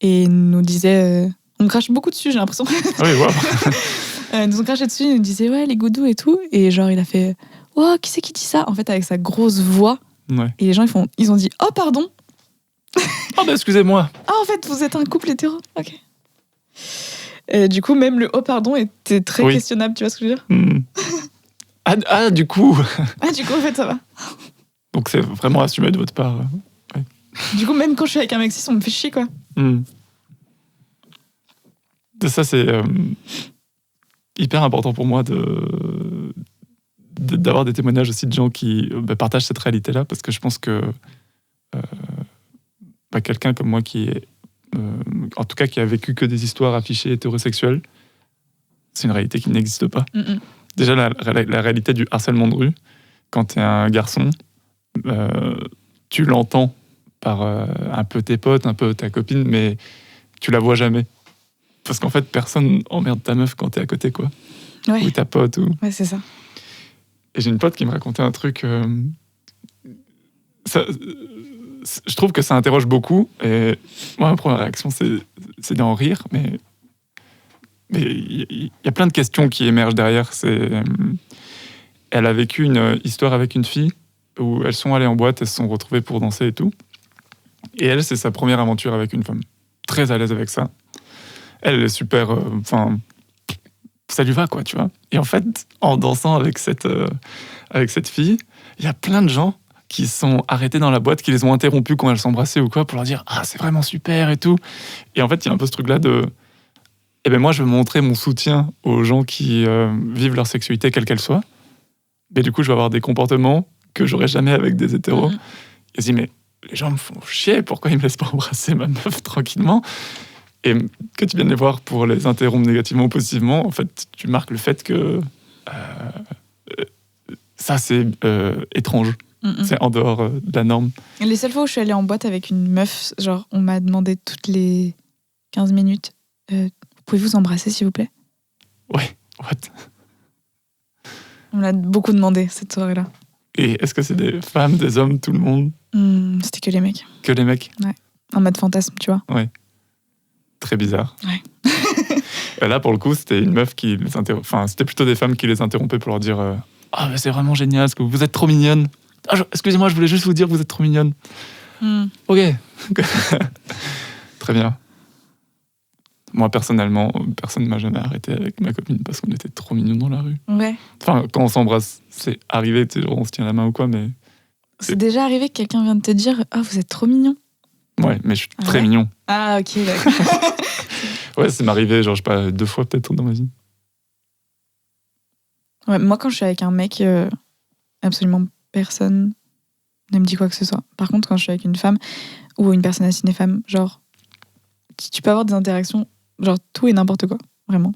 et nous disaient... on me crache beaucoup dessus, j'ai l'impression. Ah oui, wow. Ils nous ont craché dessus, ils nous disaient « Ouais, les goudous et tout ». Et genre, il a fait « Oh, qui c'est qui dit ça ?» En fait, avec sa grosse voix. Ouais. Et les gens, ils ont dit « Oh, pardon !» Oh, excusez-moi. Ah, en fait, vous êtes un couple hétéro. Ok. Et du coup, même le « Oh, pardon » était très questionnable, tu vois ce que je veux dire ? Du coup. Du coup, en fait, ça va. Donc c'est vraiment assumé de votre part. Du coup, même quand je suis avec un mec cis, on me fait chier, quoi. Ça, c'est hyper important pour moi d'avoir des témoignages aussi de gens qui partagent cette réalité-là, parce que je pense que quelqu'un comme moi qui est, en tout cas, qui a vécu que des histoires affichées hétérosexuelles, c'est une réalité qui n'existe pas. Déjà, la réalité du harcèlement de rue, quand tu es un garçon, tu l'entends par un peu tes potes, un peu ta copine, mais tu la vois jamais. Parce qu'en fait, personne emmerde ta meuf quand t'es à côté, quoi. Ouais. Ou ta pote. Ouais, c'est ça. Et j'ai une pote qui me racontait un truc... je trouve que ça interroge beaucoup. Et moi, ma première réaction, c'est d'en rire. Mais il y a plein de questions qui émergent derrière. Elle a vécu une histoire avec une fille où elles sont allées en boîte, elles se sont retrouvées pour danser et tout. Et elle, c'est sa première aventure avec une femme. Très à l'aise avec ça. Elle est super... ça lui va, quoi, tu vois. Et en fait, en dansant avec cette fille, il y a plein de gens qui sont arrêtés dans la boîte, qui les ont interrompus quand elles s'embrassaient ou quoi, pour leur dire « Ah, c'est vraiment super » et tout. Et en fait, il y a un peu ce truc-là de... Eh ben moi, je veux montrer mon soutien aux gens qui vivent leur sexualité, quelle qu'elle soit. Mais du coup, je vais avoir des comportements que j'aurais jamais avec des hétéros. Et je dis « Mais les gens me font chier, pourquoi ils me laissent pas embrasser ma meuf tranquillement ?» Et que tu viennes les voir pour les interrompre négativement ou positivement, en fait, tu marques le fait que ça, c'est étrange. C'est en dehors de la norme. Et les seules fois où je suis allée en boîte avec une meuf, genre, on m'a demandé toutes les 15 minutes pouvez-vous vous embrasser, s'il vous plaît ? Ouais, what ? On me l'a beaucoup demandé, cette soirée-là. Et est-ce que c'est des femmes, des hommes, tout le monde ? C'était que les mecs. Que les mecs ? Ouais. En mode fantasme, tu vois. Ouais. Très bizarre. Ouais. Et là, pour le coup, c'était une meuf qui les interrompait. Enfin, c'était plutôt des femmes qui les interrompaient pour leur dire ah, mais c'est vraiment génial, parce que vous êtes trop mignonne. Ah, excusez-moi, je voulais juste vous dire que vous êtes trop mignonne. Ok. Très bien. Moi, personnellement, personne ne m'a jamais arrêté avec ma copine parce qu'on était trop mignons dans la rue. Ouais. Enfin, quand on s'embrasse, c'est arrivé, on se tient la main ou quoi, mais... C'est déjà arrivé que quelqu'un vienne te dire « Ah, vous êtes trop mignon ». Ouais, mais je suis très mignon. Ah, ok, d'accord. Ouais, c'est m'arrivé, genre, je sais pas, 2 fois peut-être dans ma vie. Ouais, moi, quand je suis avec un mec, absolument personne ne me dit quoi que ce soit. Par contre, quand je suis avec une femme ou une personne assignée femme, genre, tu peux avoir des interactions, genre, tout et n'importe quoi, vraiment.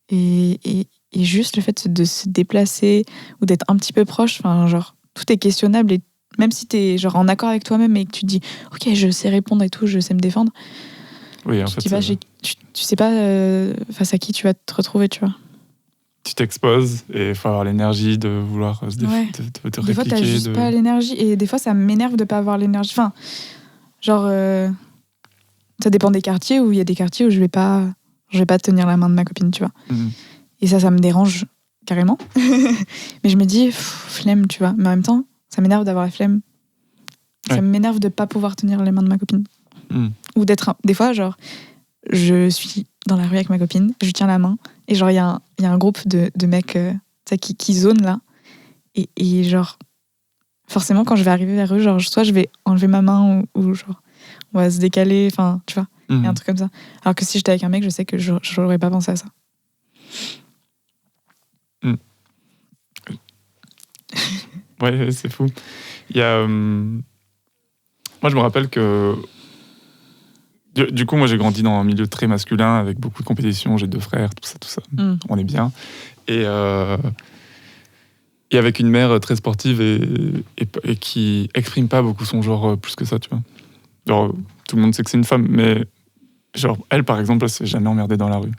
Et juste le fait de se déplacer ou d'être un petit peu proche, enfin, genre, tout est questionnable. Et même si t'es genre en accord avec toi-même et que tu te dis ok, je sais répondre et tout, je sais me défendre, oui, en fait, tu sais pas face à qui tu vas te retrouver, tu vois. Tu t'exposes et il faut avoir l'énergie de vouloir te répliquer. Des fois, t'as juste pas l'énergie et des fois, ça m'énerve de pas avoir l'énergie. Enfin, genre, ça dépend des quartiers où il y a des quartiers où je vais pas tenir la main de ma copine, tu vois. Et ça me dérange carrément. Mais je me dis, flemme, tu vois. Mais en même temps, ça m'énerve d'avoir la flemme. Ouais. Ça m'énerve de pas pouvoir tenir les mains de ma copine. Ou d'être... Des fois, genre, je suis dans la rue avec ma copine, je lui tiens la main, et genre, il y a un groupe de mecs qui zonent là. Et genre, forcément, quand je vais arriver vers eux, genre, soit je vais enlever ma main, ou genre, on va se décaler, enfin, tu vois. Il y a un truc comme ça. Alors que si j'étais avec un mec, je sais que j'aurais pas pensé à ça. Ouais, c'est fou. Il y a... Moi, je me rappelle que... Du coup, moi, j'ai grandi dans un milieu très masculin, avec beaucoup de compétitions. J'ai 2 frères, tout ça. On est bien. Et avec une mère très sportive et qui exprime pas beaucoup son genre plus que ça, tu vois. Genre, tout le monde sait que c'est une femme, mais genre, elle, par exemple, elle s'est jamais emmerdée dans la rue.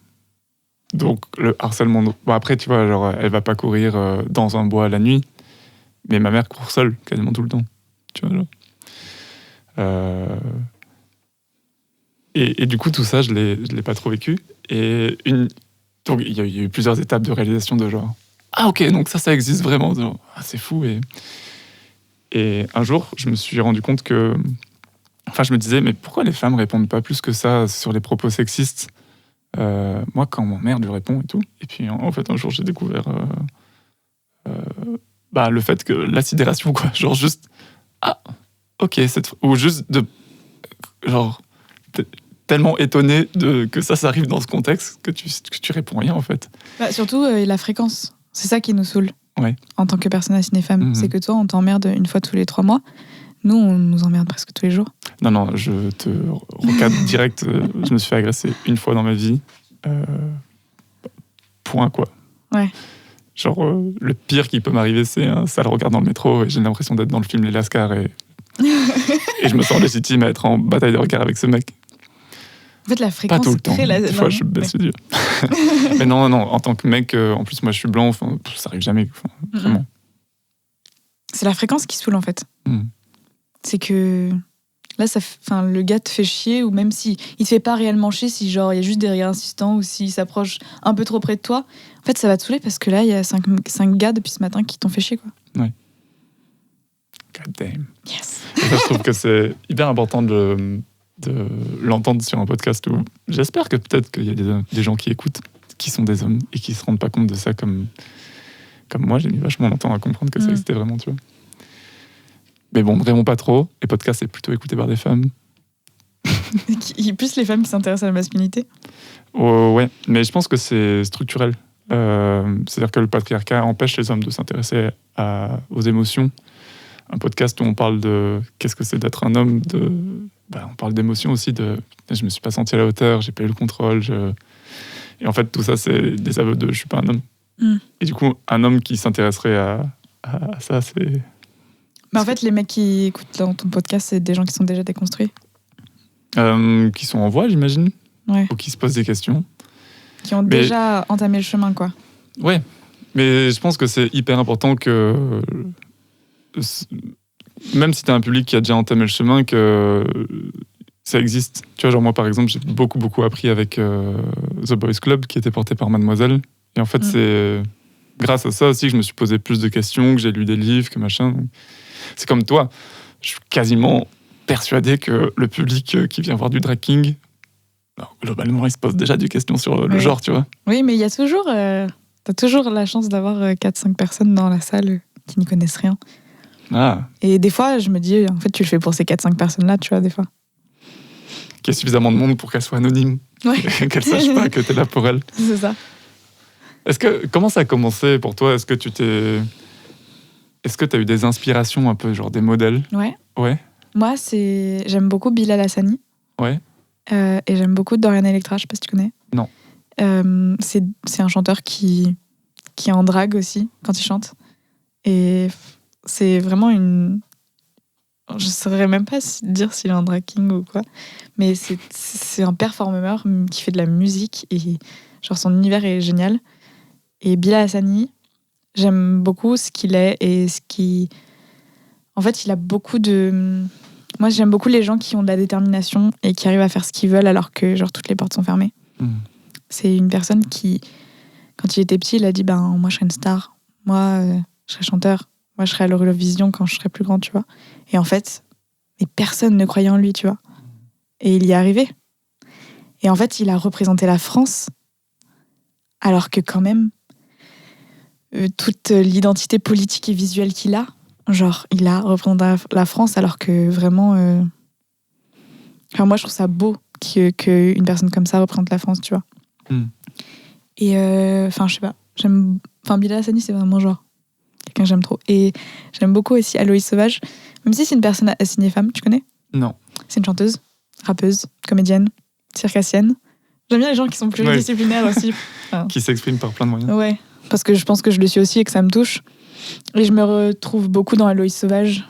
Donc, le harcèlement... Bon, après, tu vois, genre, elle va pas courir dans un bois la nuit, mais ma mère court seule, quasiment tout le temps. Tu vois, genre. Et du coup, tout ça, je l'ai pas trop vécu. Donc, il y a eu plusieurs étapes de réalisation de genre... Ah, ok, donc ça existe vraiment. Genre, c'est fou. Et un jour, je me suis rendu compte que... Enfin, je me disais, mais pourquoi les femmes répondent pas plus que ça sur les propos sexistes ? Moi, quand mon mère lui répond et tout. Et puis, en fait, un jour, j'ai découvert le fait que la sidération, quoi. Genre juste, ah, ok, ou juste de, genre, tellement étonné que ça arrive dans ce contexte que tu réponds rien, en fait. Surtout la fréquence. C'est ça qui nous saoule. Ouais. En tant que personne à cinéfemme. C'est que toi, on t'emmerde une fois tous les 3 mois. Nous, on nous emmerde presque tous les jours. Non, je te recadre direct. Je me suis fait agresser une fois dans ma vie. Point, quoi. Ouais. Genre, le pire qui peut m'arriver, c'est un sale regard dans le métro et j'ai l'impression d'être dans le film Les Lascars et je me sens légitime à être en bataille de regard avec ce mec. En fait, la fréquence pas tout le temps. crée la... Des fois, je baisse les yeux. Mais non, en tant que mec, en plus, moi, je suis blanc, ça arrive jamais. Vraiment. C'est la fréquence qui saoule, en fait. C'est que... Là, le gars te fait chier, ou même si il te fait pas réellement chier, si genre il y a juste des regards insistants, ou s'il s'approche un peu trop près de toi, en fait, ça va te saouler parce que là, il y a 5 gars depuis ce matin qui t'ont fait chier, quoi. Ouais. God damn. Yes. Et ça, je trouve que c'est hyper important de l'entendre sur un podcast où j'espère que peut-être qu'il y a des gens qui écoutent, qui sont des hommes et qui se rendent pas compte de ça comme moi, j'ai mis vachement longtemps à comprendre que ça existait vraiment, tu vois. Mais bon, vraiment pas trop. Les podcasts, c'est plutôt écouté par des femmes. Plus les femmes qui s'intéressent à la masculinité. Ouais, mais je pense que c'est structurel. C'est-à-dire que le patriarcat empêche les hommes de s'intéresser aux émotions. Un podcast où on parle de qu'est-ce que c'est d'être un homme, on parle d'émotions aussi, je me suis pas senti à la hauteur, j'ai pas eu le contrôle. Et en fait, tout ça, c'est des aveux de je suis pas un homme. Et du coup, un homme qui s'intéresserait à ça, c'est... Mais en fait, les mecs qui écoutent dans ton podcast, c'est des gens qui sont déjà déconstruits. Qui sont en voie, j'imagine. Ouais. Ou qui se posent des questions. Qui ont déjà entamé le chemin, quoi. Ouais. Mais je pense que c'est hyper important que... Même si t'as un public qui a déjà entamé le chemin, que ça existe. Tu vois, genre moi, par exemple, j'ai beaucoup appris avec The Boys Club, qui était porté par Mademoiselle. Et en fait, c'est grâce à ça aussi que je me suis posé plus de questions, que j'ai lu des livres, que machin... C'est comme toi, je suis quasiment persuadé que le public qui vient voir du drag king, globalement, il se pose déjà des questions sur le genre, tu vois. Oui, mais il y a toujours... t'as toujours la chance d'avoir 4-5 personnes dans la salle qui n'y connaissent rien. Ah. Et des fois, je me dis, en fait, tu le fais pour ces 4-5 personnes-là, tu vois, des fois. Qu'il y ait suffisamment de monde pour qu'elle soit anonyme. Ouais. Qu'elle sache pas que t'es là pour elle. C'est ça. Comment ça a commencé pour toi ? Est-ce que tu as eu des inspirations un peu, genre des modèles ? Ouais. Moi, j'aime beaucoup Bilal Hassani. Ouais. Et j'aime beaucoup Dorian Electra, je sais pas si tu connais. Non. C'est un chanteur qui est en drague aussi, quand il chante. Et c'est vraiment une... Je saurais même pas dire s'il est en drag king ou quoi. Mais c'est un performeur qui fait de la musique. Et genre, son univers est génial. Et Bilal Hassani... J'aime beaucoup ce qu'il est et ce qui... En fait, il a beaucoup de... Moi, j'aime beaucoup les gens qui ont de la détermination et qui arrivent à faire ce qu'ils veulent alors que genre, toutes les portes sont fermées. C'est une personne qui, quand il était petit, il a dit moi, je serai une star. Moi, je serai chanteur. Moi, je serai à l'Eurovision quand je serai plus grand, tu vois. Et en fait, mais personne ne croyait en lui, tu vois. Et il y est arrivé. Et en fait, il a représenté la France alors que quand même... toute l'identité politique et visuelle qu'il a, genre, il a représenté la France alors que vraiment... Enfin, moi, je trouve ça beau qu'une personne comme ça représente la France, tu vois. Et, je sais pas, Bilal Hassani, c'est vraiment genre quelqu'un que j'aime trop. Et j'aime beaucoup aussi Aloïs Sauvage, même si c'est une personne assignée femme, tu connais ? Non. C'est une chanteuse, rappeuse, comédienne, circassienne. J'aime bien les gens qui sont pluridisciplinaires aussi. Enfin, qui s'expriment par plein de moyens. Ouais. Parce que je pense que je le suis aussi et que ça me touche. Et je me retrouve beaucoup dans Aloïs Sauvage.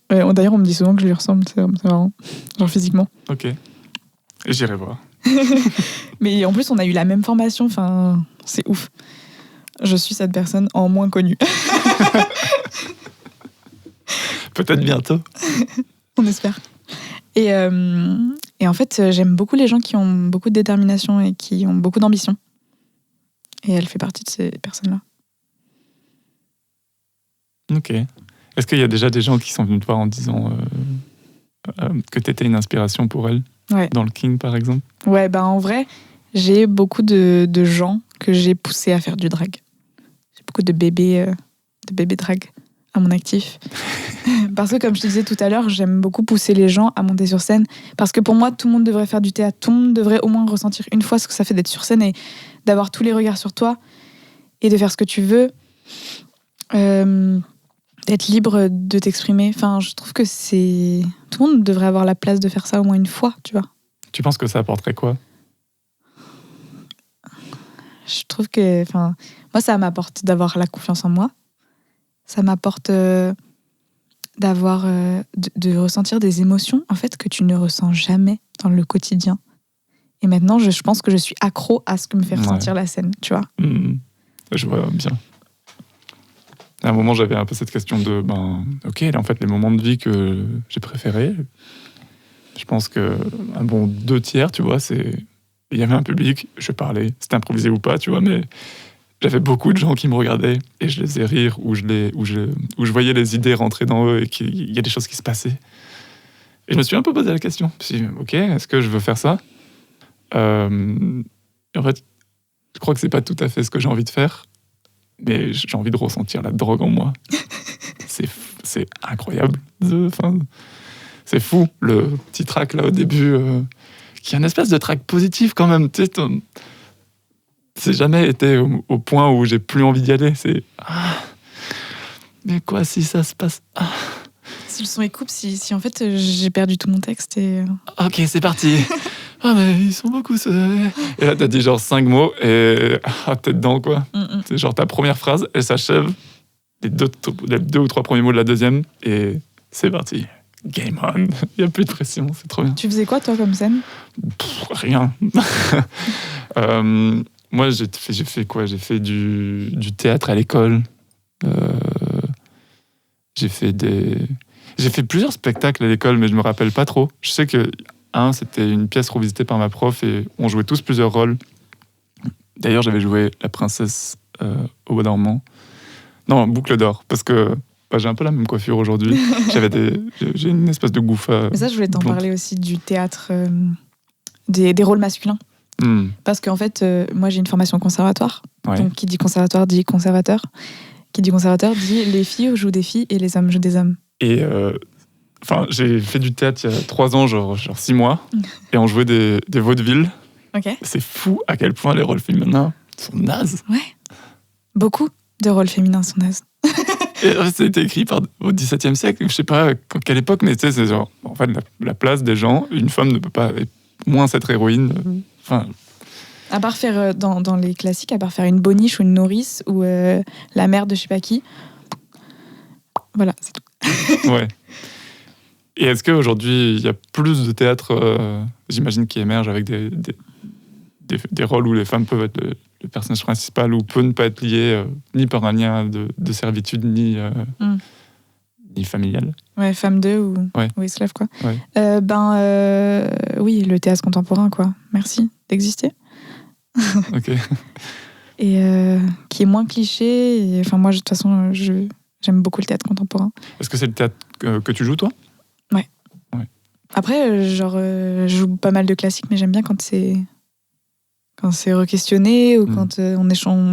D'ailleurs, on me dit souvent que je lui ressemble, c'est marrant. Genre physiquement. Ok. Et j'irai voir. Mais en plus, on a eu la même formation, enfin, c'est ouf. Je suis cette personne en moins connue. Peut-être bientôt. On espère. Et en fait, j'aime beaucoup les gens qui ont beaucoup de détermination et qui ont beaucoup d'ambition. Et elle fait partie de ces personnes-là. Ok. Est-ce qu'il y a déjà des gens qui sont venus te voir en disant que tu étais une inspiration pour elle ? Ouais. Dans le King, par exemple ? Ouais, en vrai, j'ai beaucoup de gens que j'ai poussés à faire du drag. J'ai beaucoup de bébés de bébé drague à mon actif. Parce que, comme je te disais tout à l'heure, j'aime beaucoup pousser les gens à monter sur scène. Parce que pour moi, tout le monde devrait faire du théâtre. Tout le monde devrait au moins ressentir une fois ce que ça fait d'être sur scène et d'avoir tous les regards sur toi et de faire ce que tu veux. D'être libre de t'exprimer. Enfin, je trouve que c'est... Tout le monde devrait avoir la place de faire ça au moins une fois, tu vois. Tu penses que ça apporterait quoi ? Je trouve que... Enfin, moi, ça m'apporte d'avoir la confiance en moi. Ça m'apporte d'avoir... de ressentir des émotions, en fait, que tu ne ressens jamais dans le quotidien. Et maintenant, je pense que je suis accro à ce que me fait ressentir la scène, tu vois. Je vois bien. À un moment, j'avais un peu cette question de... ok, là, en fait, les moments de vie que j'ai préférés, je pense que un bon 2/3, tu vois, c'est... Il y avait un public, je parlais, c'était improvisé ou pas, tu vois, mais j'avais beaucoup de gens qui me regardaient et je les faisais rire, ou je voyais les idées rentrer dans eux et qu'il y a des choses qui se passaient. Et je me suis un peu posé la question. Je me suis dit, ok, est-ce que je veux faire ça ? Et en fait, je crois que c'est pas tout à fait ce que j'ai envie de faire, mais j'ai envie de ressentir la drogue en moi. C'est incroyable. C'est fou, le petit track là au début, qui est une espèce de track positif quand même. Tu sais, c'est jamais été au point où j'ai plus envie d'y aller. C'est mais quoi si ça se passe Si le son est coupe, si en fait j'ai perdu tout mon texte et... Ok, c'est parti. Mais ils sont beaucoup ceux... Et là t'as dit genre 5 mots et t'es dedans quoi. C'est genre ta première phrase, elle s'achève, les 2 ou 3 premiers mots de la deuxième et c'est parti. Game on. Il n'y a plus de pression, c'est trop bien. Tu faisais quoi toi comme scène ? Rien. Moi j'ai fait quoi ? J'ai fait du théâtre à l'école. J'ai fait plusieurs spectacles à l'école, mais je me rappelle pas trop. Je sais que c'était une pièce revisitée par ma prof et on jouait tous plusieurs rôles. D'ailleurs, j'avais joué la princesse au bois dormant. Non, Boucle d'or, parce que j'ai un peu la même coiffure aujourd'hui. J'ai une espèce de gouffe. Mais ça, je voulais t'en parler aussi du théâtre, des rôles masculins. Parce qu'en fait, moi, j'ai une formation conservatoire. Ouais. Donc, qui dit conservatoire dit conservateur. Qui dit conservateur dit les filles jouent des filles et les hommes jouent des hommes. Et j'ai fait du théâtre il y a 3 ans, genre 6 mois, et on jouait des vaudevilles. Okay. C'est fou à quel point les rôles féminins sont nazes. Ouais. Beaucoup de rôles féminins sont nazes. C'était écrit au XVIIe siècle, je sais pas quelle époque, mais tu sais, c'est genre, en fait, la place des gens, une femme ne peut pas moins être héroïne. À part faire, dans les classiques, à part faire une boniche ou une nourrice, ou la mère de je sais pas qui. Voilà, c'est tout. Ouais. Et est-ce qu'aujourd'hui, il y a plus de théâtre, j'imagine, qui émerge avec des rôles où les femmes peuvent être le personnage principal ou peut ne pas être lié ni par un lien de servitude ni familial. Ouais, femme 2 ou esclave, quoi. Ouais. Oui, le théâtre contemporain, quoi. Merci d'exister. Ok. Et qui est moins cliché. Enfin, moi, de toute façon, j'aime beaucoup le théâtre contemporain. Est-ce que c'est le théâtre que tu joues, toi ? Ouais. Après, je joue pas mal de classiques, mais j'aime bien quand c'est re-questionné ou quand on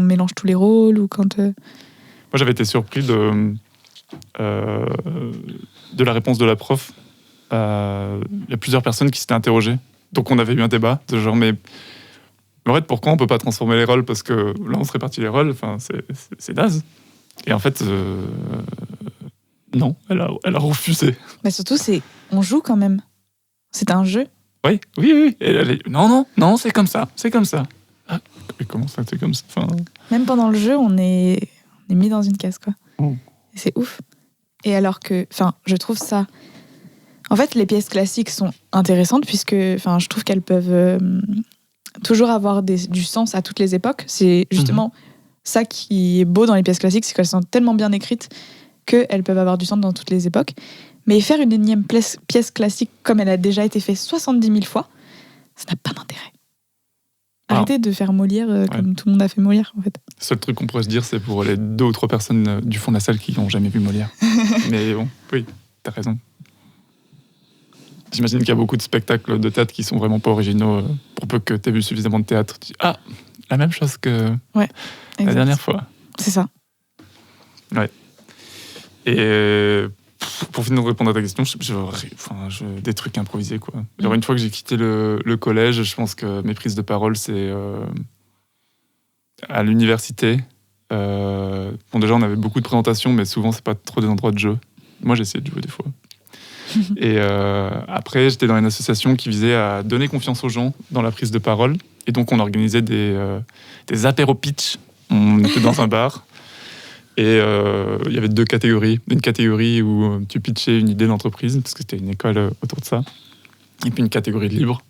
mélange tous les rôles ou quand... Moi, j'avais été surpris de la réponse de la prof. Il y a plusieurs personnes qui s'étaient interrogées. Donc, on avait eu un débat de genre, mais en fait, pourquoi on peut pas transformer les rôles ? Parce que là, on se répartit les rôles, c'est naze. Et en fait, non, elle a refusé. Mais surtout, on joue quand même. C'est un jeu. Oui. Non, c'est comme ça. Ah, et comment ça, c'est comme ça ? Même pendant le jeu, on est mis dans une case, quoi. Et c'est ouf. Et alors que, je trouve ça... En fait, les pièces classiques sont intéressantes puisque, je trouve qu'elles peuvent toujours avoir du sens à toutes les époques. C'est justement ça qui est beau dans les pièces classiques, c'est qu'elles sont tellement bien écrites qu'elles peuvent avoir du sens dans toutes les époques. Mais faire une énième pièce classique comme elle a déjà été faite 70 000 fois, ça n'a pas d'intérêt. Arrêtez de faire Molière comme tout le monde a fait Molière, en fait. Le seul truc qu'on pourrait se dire, c'est pour les 2 ou 3 personnes du fond de la salle qui n'ont jamais vu Molière. Mais bon, oui, t'as raison. J'imagine qu'il y a beaucoup de spectacles de théâtre qui sont vraiment pas originaux. Pour peu que t'aies vu suffisamment de théâtre, tu dis la même chose que la dernière fois. C'est ça. Ouais. Et pour finir de répondre à ta question, des trucs improvisés, quoi. Genre, une fois que j'ai quitté le collège, je pense que mes prises de parole, c'est à l'université. Déjà, on avait beaucoup de présentations, mais souvent, c'est pas trop des endroits de jeu. Moi, j'ai essayé de jouer des fois. Et après, j'étais dans une association qui visait à donner confiance aux gens dans la prise de parole. Et donc, on organisait des apéro pitch. On était dans un bar. Et il y avait 2 catégories. Une catégorie où tu pitchais une idée d'entreprise, parce que c'était une école autour de ça. Et puis une catégorie libre,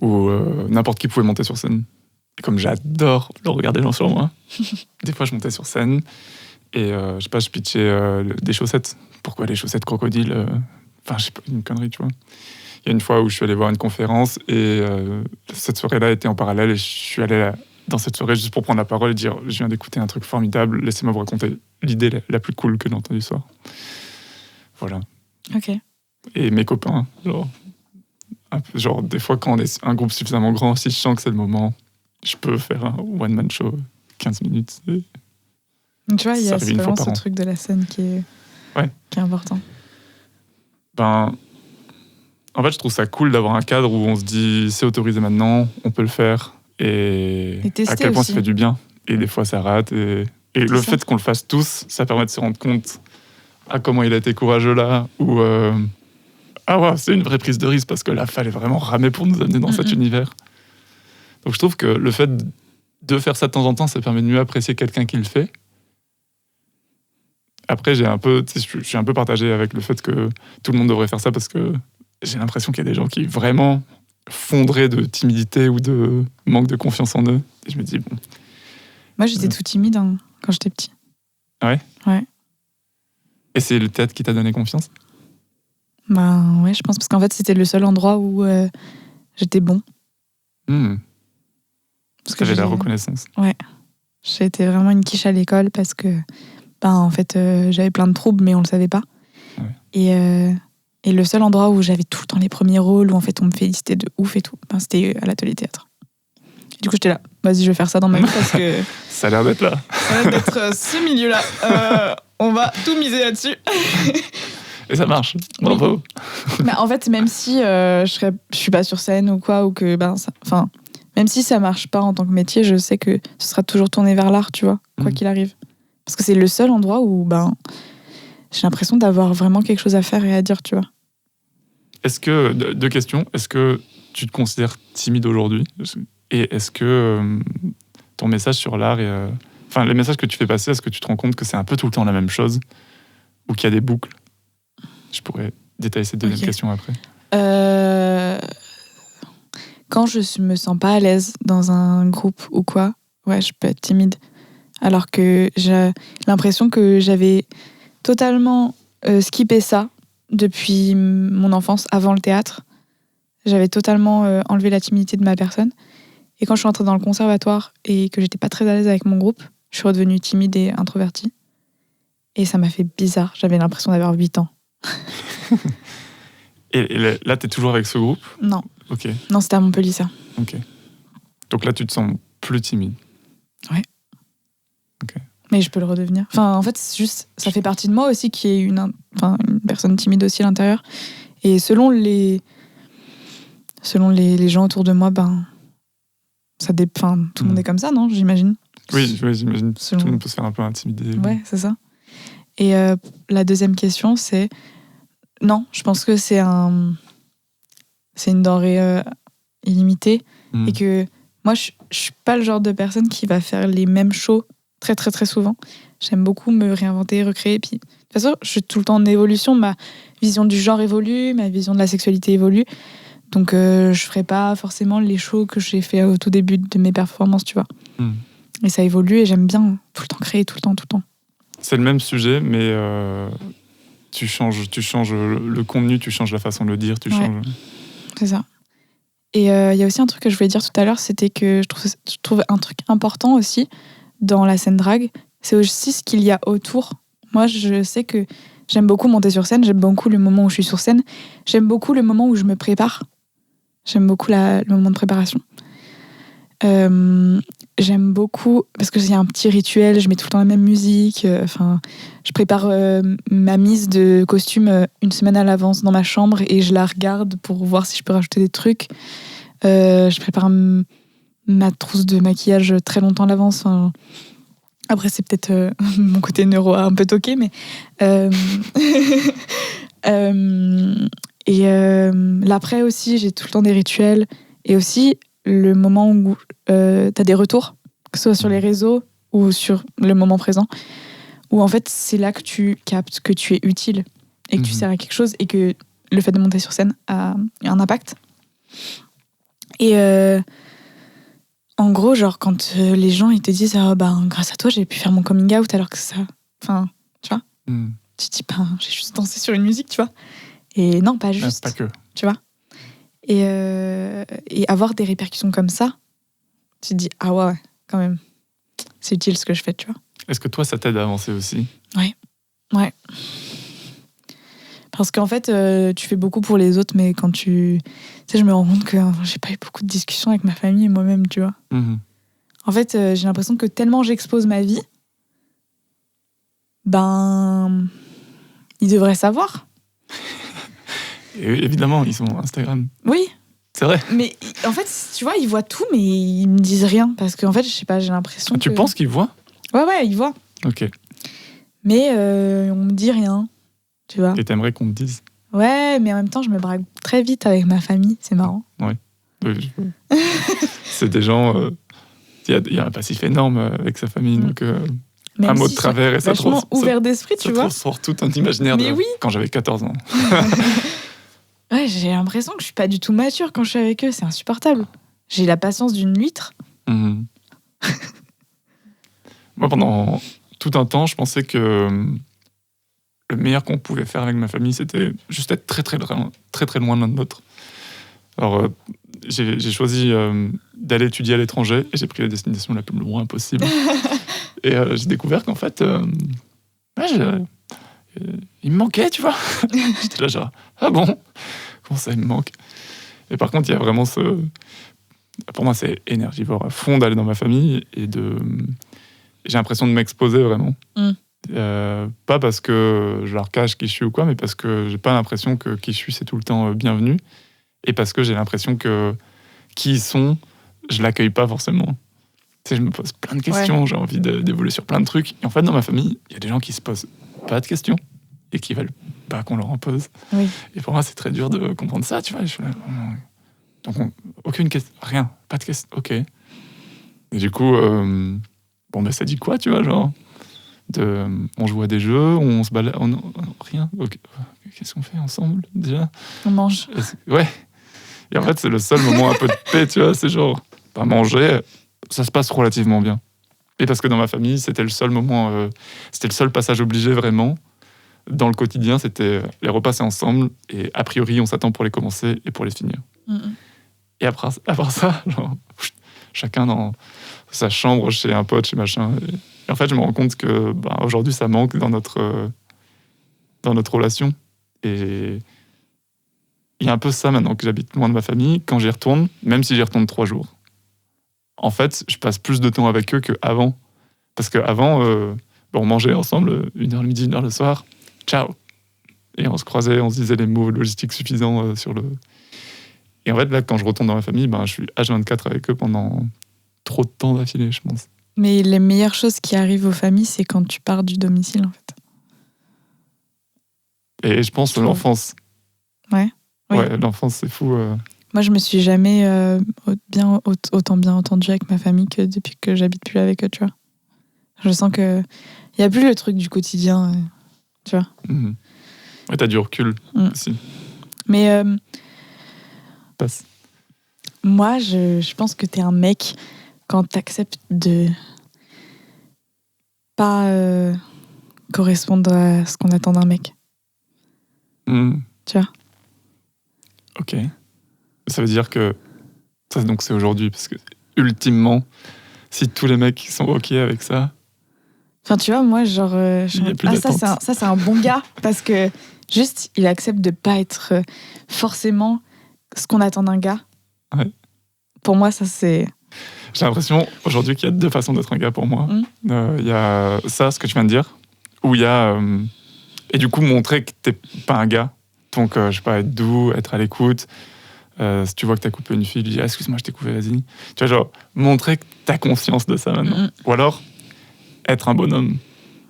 où n'importe qui pouvait monter sur scène. Et comme j'adore le regarder les gens sur moi, des fois je montais sur scène et je pitchais des chaussettes. Pourquoi les chaussettes crocodiles Enfin, je sais pas, une connerie, tu vois. Il y a une fois où je suis allé voir une conférence et cette soirée-là était en parallèle et je suis allé dans cette soirée juste pour prendre la parole et dire « Je viens d'écouter un truc formidable, laissez-moi vous raconter l'idée la plus cool que j'ai entendue ce soir. » Voilà. Ok. Et mes copains, genre des fois quand on est un groupe suffisamment grand, si je sens que c'est le moment, je peux faire un one-man show 15 minutes. Tu vois, il y a vraiment ce truc de la scène qui est important. En fait, je trouve ça cool d'avoir un cadre où on se dit c'est autorisé maintenant, on peut le faire, et à quel point aussi. ça fait du bien. Et des fois, ça rate. Et le fait qu'on le fasse tous, ça permet de se rendre compte comment il a été courageux là, ou c'est une vraie prise de risque parce que là, fallait vraiment ramer pour nous amener dans cet univers. Donc je trouve que le fait de faire ça de temps en temps, ça permet de mieux apprécier quelqu'un qui le fait. Après, je suis un peu partagé avec le fait que tout le monde devrait faire ça parce que j'ai l'impression qu'il y a des gens qui vraiment fondraient de timidité ou de manque de confiance en eux. Et je me dis, bon... Moi, j'étais tout timide quand j'étais petit. Ah ouais ? Ouais. Et c'est le théâtre qui t'a donné confiance ? Ouais, je pense, parce qu'en fait, c'était le seul endroit où j'étais bon. Parce que j'ai la reconnaissance. Ouais. J'ai été vraiment une quiche à l'école parce que, en fait, j'avais plein de troubles, mais on le savait pas. Ouais. Et le seul endroit où j'avais tout le temps les premiers rôles, où en fait on me félicitait de ouf et tout, c'était à l'atelier théâtre. Et du coup, j'étais là, vas-y, je vais faire ça dans ma vie parce que... Ça a l'air d'être là. Ça a l'air d'être ce milieu-là. On va tout miser là-dessus. Et ça marche. Bravo. Oui. En fait, même si je suis pas sur scène ou quoi, ou que même si ça marche pas en tant que métier, je sais que ce sera toujours tourné vers l'art, tu vois, quoi qu'il arrive. Parce que c'est le seul endroit où j'ai l'impression d'avoir vraiment quelque chose à faire et à dire, tu vois. Est-ce que, 2 questions, est-ce que tu te considères timide aujourd'hui ? Et est-ce que ton message sur l'art, les messages que tu fais passer, est-ce que tu te rends compte que c'est un peu tout le temps la même chose ? Ou qu'il y a des boucles ? Je pourrais détailler cette deuxième question après. Quand je me sens pas à l'aise dans un groupe ou quoi, je peux être timide. Alors que j'ai l'impression que j'avais totalement skippé ça depuis mon enfance, avant le théâtre. J'avais totalement enlevé la timidité de ma personne. Et quand je suis rentrée dans le conservatoire et que j'étais pas très à l'aise avec mon groupe, je suis redevenue timide et introvertie. Et ça m'a fait bizarre. J'avais l'impression d'avoir 8 ans. Et là, t'es toujours avec ce groupe ? Non. Ok. Non, c'était à Montpellier, ça. Ok. Donc là, tu te sens plus timide ? Ouais. Ok. Mais je peux le redevenir. En fait, c'est juste, ça fait partie de moi aussi qui est une personne timide aussi à l'intérieur. Et selon les gens autour de moi, tout le monde est comme ça, non ? J'imagine. Oui, j'imagine. Tout le monde peut se faire un peu intimider. Ouais, c'est ça. Et la deuxième question, c'est... Non, je pense que c'est une denrée illimitée. Et que moi, je suis pas le genre de personne qui va faire les mêmes shows très, très, très souvent. J'aime beaucoup me réinventer, recréer. Puis, de toute façon, je suis tout le temps en évolution. Ma vision du genre évolue, ma vision de la sexualité évolue. Donc, je ferai pas forcément les shows que j'ai fait au tout début de mes performances, tu vois. Et ça évolue et j'aime bien tout le temps créer, tout le temps. C'est le même sujet, mais tu changes le contenu, tu changes la façon de le dire, tu changes... C'est ça. Et il y a aussi un truc que je voulais dire tout à l'heure, c'était que je trouve un truc important aussi dans la scène drague, c'est aussi ce qu'il y a autour. Moi, je sais que j'aime beaucoup monter sur scène, j'aime beaucoup le moment où je suis sur scène, j'aime beaucoup le moment où je me prépare. J'aime beaucoup le moment de préparation. J'aime beaucoup, parce que y a un petit rituel, je mets tout le temps la même musique. Je prépare ma mise de costume une semaine à l'avance dans ma chambre et je la regarde pour voir si je peux rajouter des trucs. Je prépare ma trousse de maquillage très longtemps à l'avance. Après, c'est peut-être mon côté neuro un peu toqué, mais... l'après aussi, j'ai tout le temps des rituels. Et aussi, le moment où t'as des retours, que ce soit sur les réseaux ou sur le moment présent, où en fait, c'est là que tu captes que tu es utile et que tu sers à quelque chose et que le fait de monter sur scène a un impact. Et en gros, genre, quand les gens ils te disent grâce à toi, j'ai pu faire mon coming out, alors que ça... Enfin, tu vois, tu te dis, j'ai juste dansé sur une musique, tu vois. Et non, pas juste. Pas que. Tu vois. Et avoir des répercussions comme ça, tu te dis, ah ouais, quand même, c'est utile ce que je fais, tu vois. Est-ce que toi, ça t'aide à avancer aussi ? Ouais. Parce qu'en fait, tu fais beaucoup pour les autres, mais quand tu sais, je me rends compte que j'ai pas eu beaucoup de discussions avec ma famille et moi-même, tu vois. En fait, j'ai l'impression que tellement j'expose ma vie, ils devraient savoir. Et évidemment, ils sont Instagram. Oui. C'est vrai. Mais en fait, tu vois, ils voient tout, mais ils me disent rien. Parce qu'en fait, je sais pas, j'ai l'impression Tu penses qu'ils voient ? Ouais, ils voient. Ok. Mais on me dit rien, tu vois. Et t'aimerais qu'on te dise ? Ouais, mais en même temps, je me braque très vite avec ma famille, c'est marrant. Ouais. C'est des gens... Il y a un passif énorme avec sa famille, donc... Même un mot de si travers et ça ouvert d'esprit, tu vois. Ça transforme tout un imaginaire quand j'avais 14 ans. Ouais, j'ai l'impression que je suis pas du tout mature quand je suis avec eux, c'est insupportable. J'ai la patience d'une huître. Moi, pendant tout un temps, je pensais que le meilleur qu'on pouvait faire avec ma famille, c'était juste être très très loin l'un de l'autre. Alors, j'ai choisi d'aller étudier à l'étranger et j'ai pris la destination la plus loin possible. Et j'ai découvert qu'en fait, il me manquait, tu vois. J'étais là genre, ah bon ? Comment ça, il me manque ? Et par contre, il y a vraiment pour moi, c'est énergivore à fond d'aller dans ma famille et j'ai l'impression de m'exposer vraiment. Pas parce que je leur cache qui je suis ou quoi, mais parce que j'ai pas l'impression que qui je suis, c'est tout le temps bienvenu. Et parce que j'ai l'impression que qui ils sont, je l'accueille pas forcément. Tu sais, je me pose plein de questions, j'ai envie d'évoluer sur plein de trucs. Et en fait, dans ma famille, il y a des gens qui se posent pas de questions et qui veulent pas qu'on leur en pose. Oui. Et pour moi, c'est très dur de comprendre ça, tu vois. Je suis là, donc, aucune question, rien, pas de question, ok. Et du coup, ça dit quoi, tu vois, genre on joue à des jeux, on se balade, rien. Okay. Qu'est-ce qu'on fait ensemble, déjà ? On mange. Ouais. Et en fait, c'est le seul moment un peu de paix, tu vois, c'est genre, manger, ça se passe relativement bien. Et parce que dans ma famille, c'était le seul moment, c'était le seul passage obligé vraiment. Dans le quotidien, c'était les repas, c'est ensemble, et a priori, on s'attend pour les commencer et pour les finir. Et après ça, genre, chacun dans sa chambre, chez un pote, chez machin. Et en fait, je me rends compte que aujourd'hui, ça manque dans notre relation. Et il y a un peu ça maintenant que j'habite loin de ma famille. Quand j'y retourne, même si j'y retourne 3 jours, en fait, je passe plus de temps avec eux qu'avant. Parce qu'avant, on mangeait ensemble 1h le midi, 1h le soir. Ciao. Et on se croisait, on se disait les mots logistiques suffisants sur le... Et en fait, là, quand je retourne dans ma famille, je suis H24 avec eux pendant trop de temps d'affilée, je pense. Mais les meilleures choses qui arrivent aux familles, c'est quand tu pars du domicile, en fait. Et je pense l'enfance. Ouais. Oui. Ouais, l'enfance, c'est fou. Moi, je me suis jamais autant bien entendue avec ma famille que depuis que j'habite plus avec eux, tu vois. Je sens que il y a plus le truc du quotidien, tu vois. Ouais, t'as du recul aussi. Mais passe. Moi, je pense que t'es un mec quand t'acceptes de pas correspondre à ce qu'on attend d'un mec. Tu vois. Ok. Ça veut dire que ça, donc c'est aujourd'hui, parce que ultimement, si tous les mecs sont ok avec ça. Enfin, tu vois, moi, genre, ça c'est un bon gars parce que juste, il accepte de pas être forcément ce qu'on attend d'un gars. Ouais. Pour moi, ça c'est. J'ai l'impression aujourd'hui qu'il y a 2 façons d'être un gars pour moi. Il y a ça, ce que tu viens de dire, où il y a... et du coup, montrer que t'es pas un gars. Donc, je sais pas, être doux, être à l'écoute. Si tu vois que t'as coupé une fille, lui dire « Excuse-moi, je t'ai coupé, vas-y ». Tu vois, genre, montrer que t'as conscience de ça maintenant. Ou alors, être un bonhomme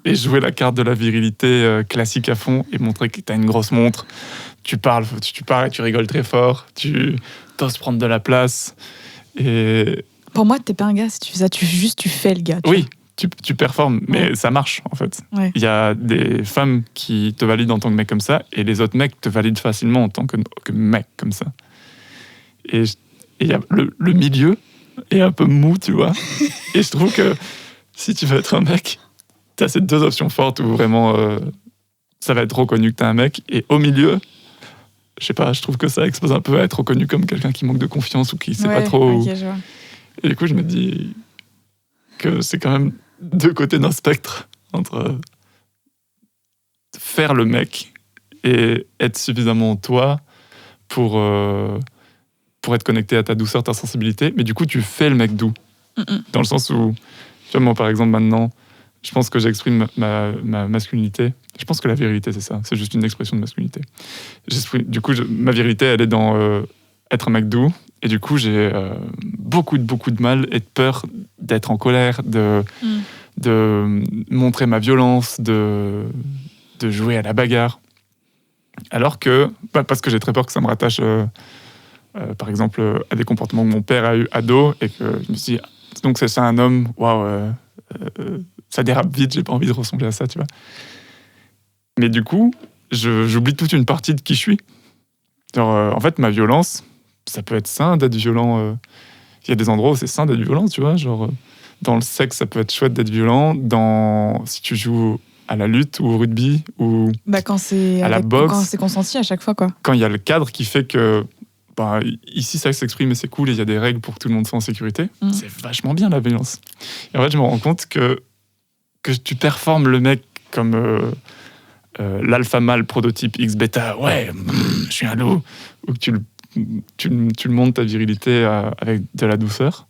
et jouer la carte de la virilité classique à fond et montrer que t'as une grosse montre. Tu parles et tu rigoles très fort. Tu t'oses prendre de la place. Et... Pour moi, t'es pas un gars si tu fais ça. Tu fais le gars. Oui, tu performes, mais ça marche, en fait. Ouais. Il y a des femmes qui te valident en tant que mec comme ça, et les autres mecs te valident facilement en tant que mec comme ça. Et il y a le milieu est un peu mou, tu vois. Et je trouve que si tu veux être un mec, t'as ces 2 options fortes où vraiment ça va être reconnu que t'es un mec, et au milieu, je sais pas, je trouve que ça expose un peu à être reconnu comme quelqu'un qui manque de confiance ou qui sait pas trop. Okay, je vois. Et du coup, je me dis que c'est quand même 2 côtés d'un spectre entre faire le mec et être suffisamment toi pour être connecté à ta douceur, ta sensibilité. Mais du coup, tu fais le mec doux. Dans le sens où, tu vois, moi, par exemple, maintenant, je pense que j'exprime ma masculinité. Je pense que la virilité, c'est ça. C'est juste une expression de masculinité. Du coup, ma virilité, elle est dans être un mec doux. Et du coup, j'ai beaucoup de mal et de peur d'être en colère, de montrer ma violence, de jouer à la bagarre. Alors que, parce que j'ai très peur que ça me rattache, par exemple, à des comportements que mon père a eu ado, et que je me suis dit, donc c'est ça un homme, waouh, ça dérape vite, j'ai pas envie de ressembler à ça, tu vois. Mais du coup, j'oublie toute une partie de qui je suis. Genre, en fait, ma violence, ça peut être sain d'être violent. Il y a des endroits où c'est sain d'être violent, tu vois. Genre, dans le sexe, ça peut être chouette d'être violent. Si tu joues à la lutte ou au rugby ou quand c'est à la boxe. Quand c'est consenti à chaque fois, quoi. Quand il y a le cadre qui fait que ici, ça s'exprime et c'est cool et il y a des règles pour que tout le monde soit en sécurité, c'est vachement bien la violence. Et en fait, je me rends compte que tu performes le mec comme l'alpha mâle prototype X-bêta, ouais, je suis un loup, ou que tu le montres ta virilité avec de la douceur.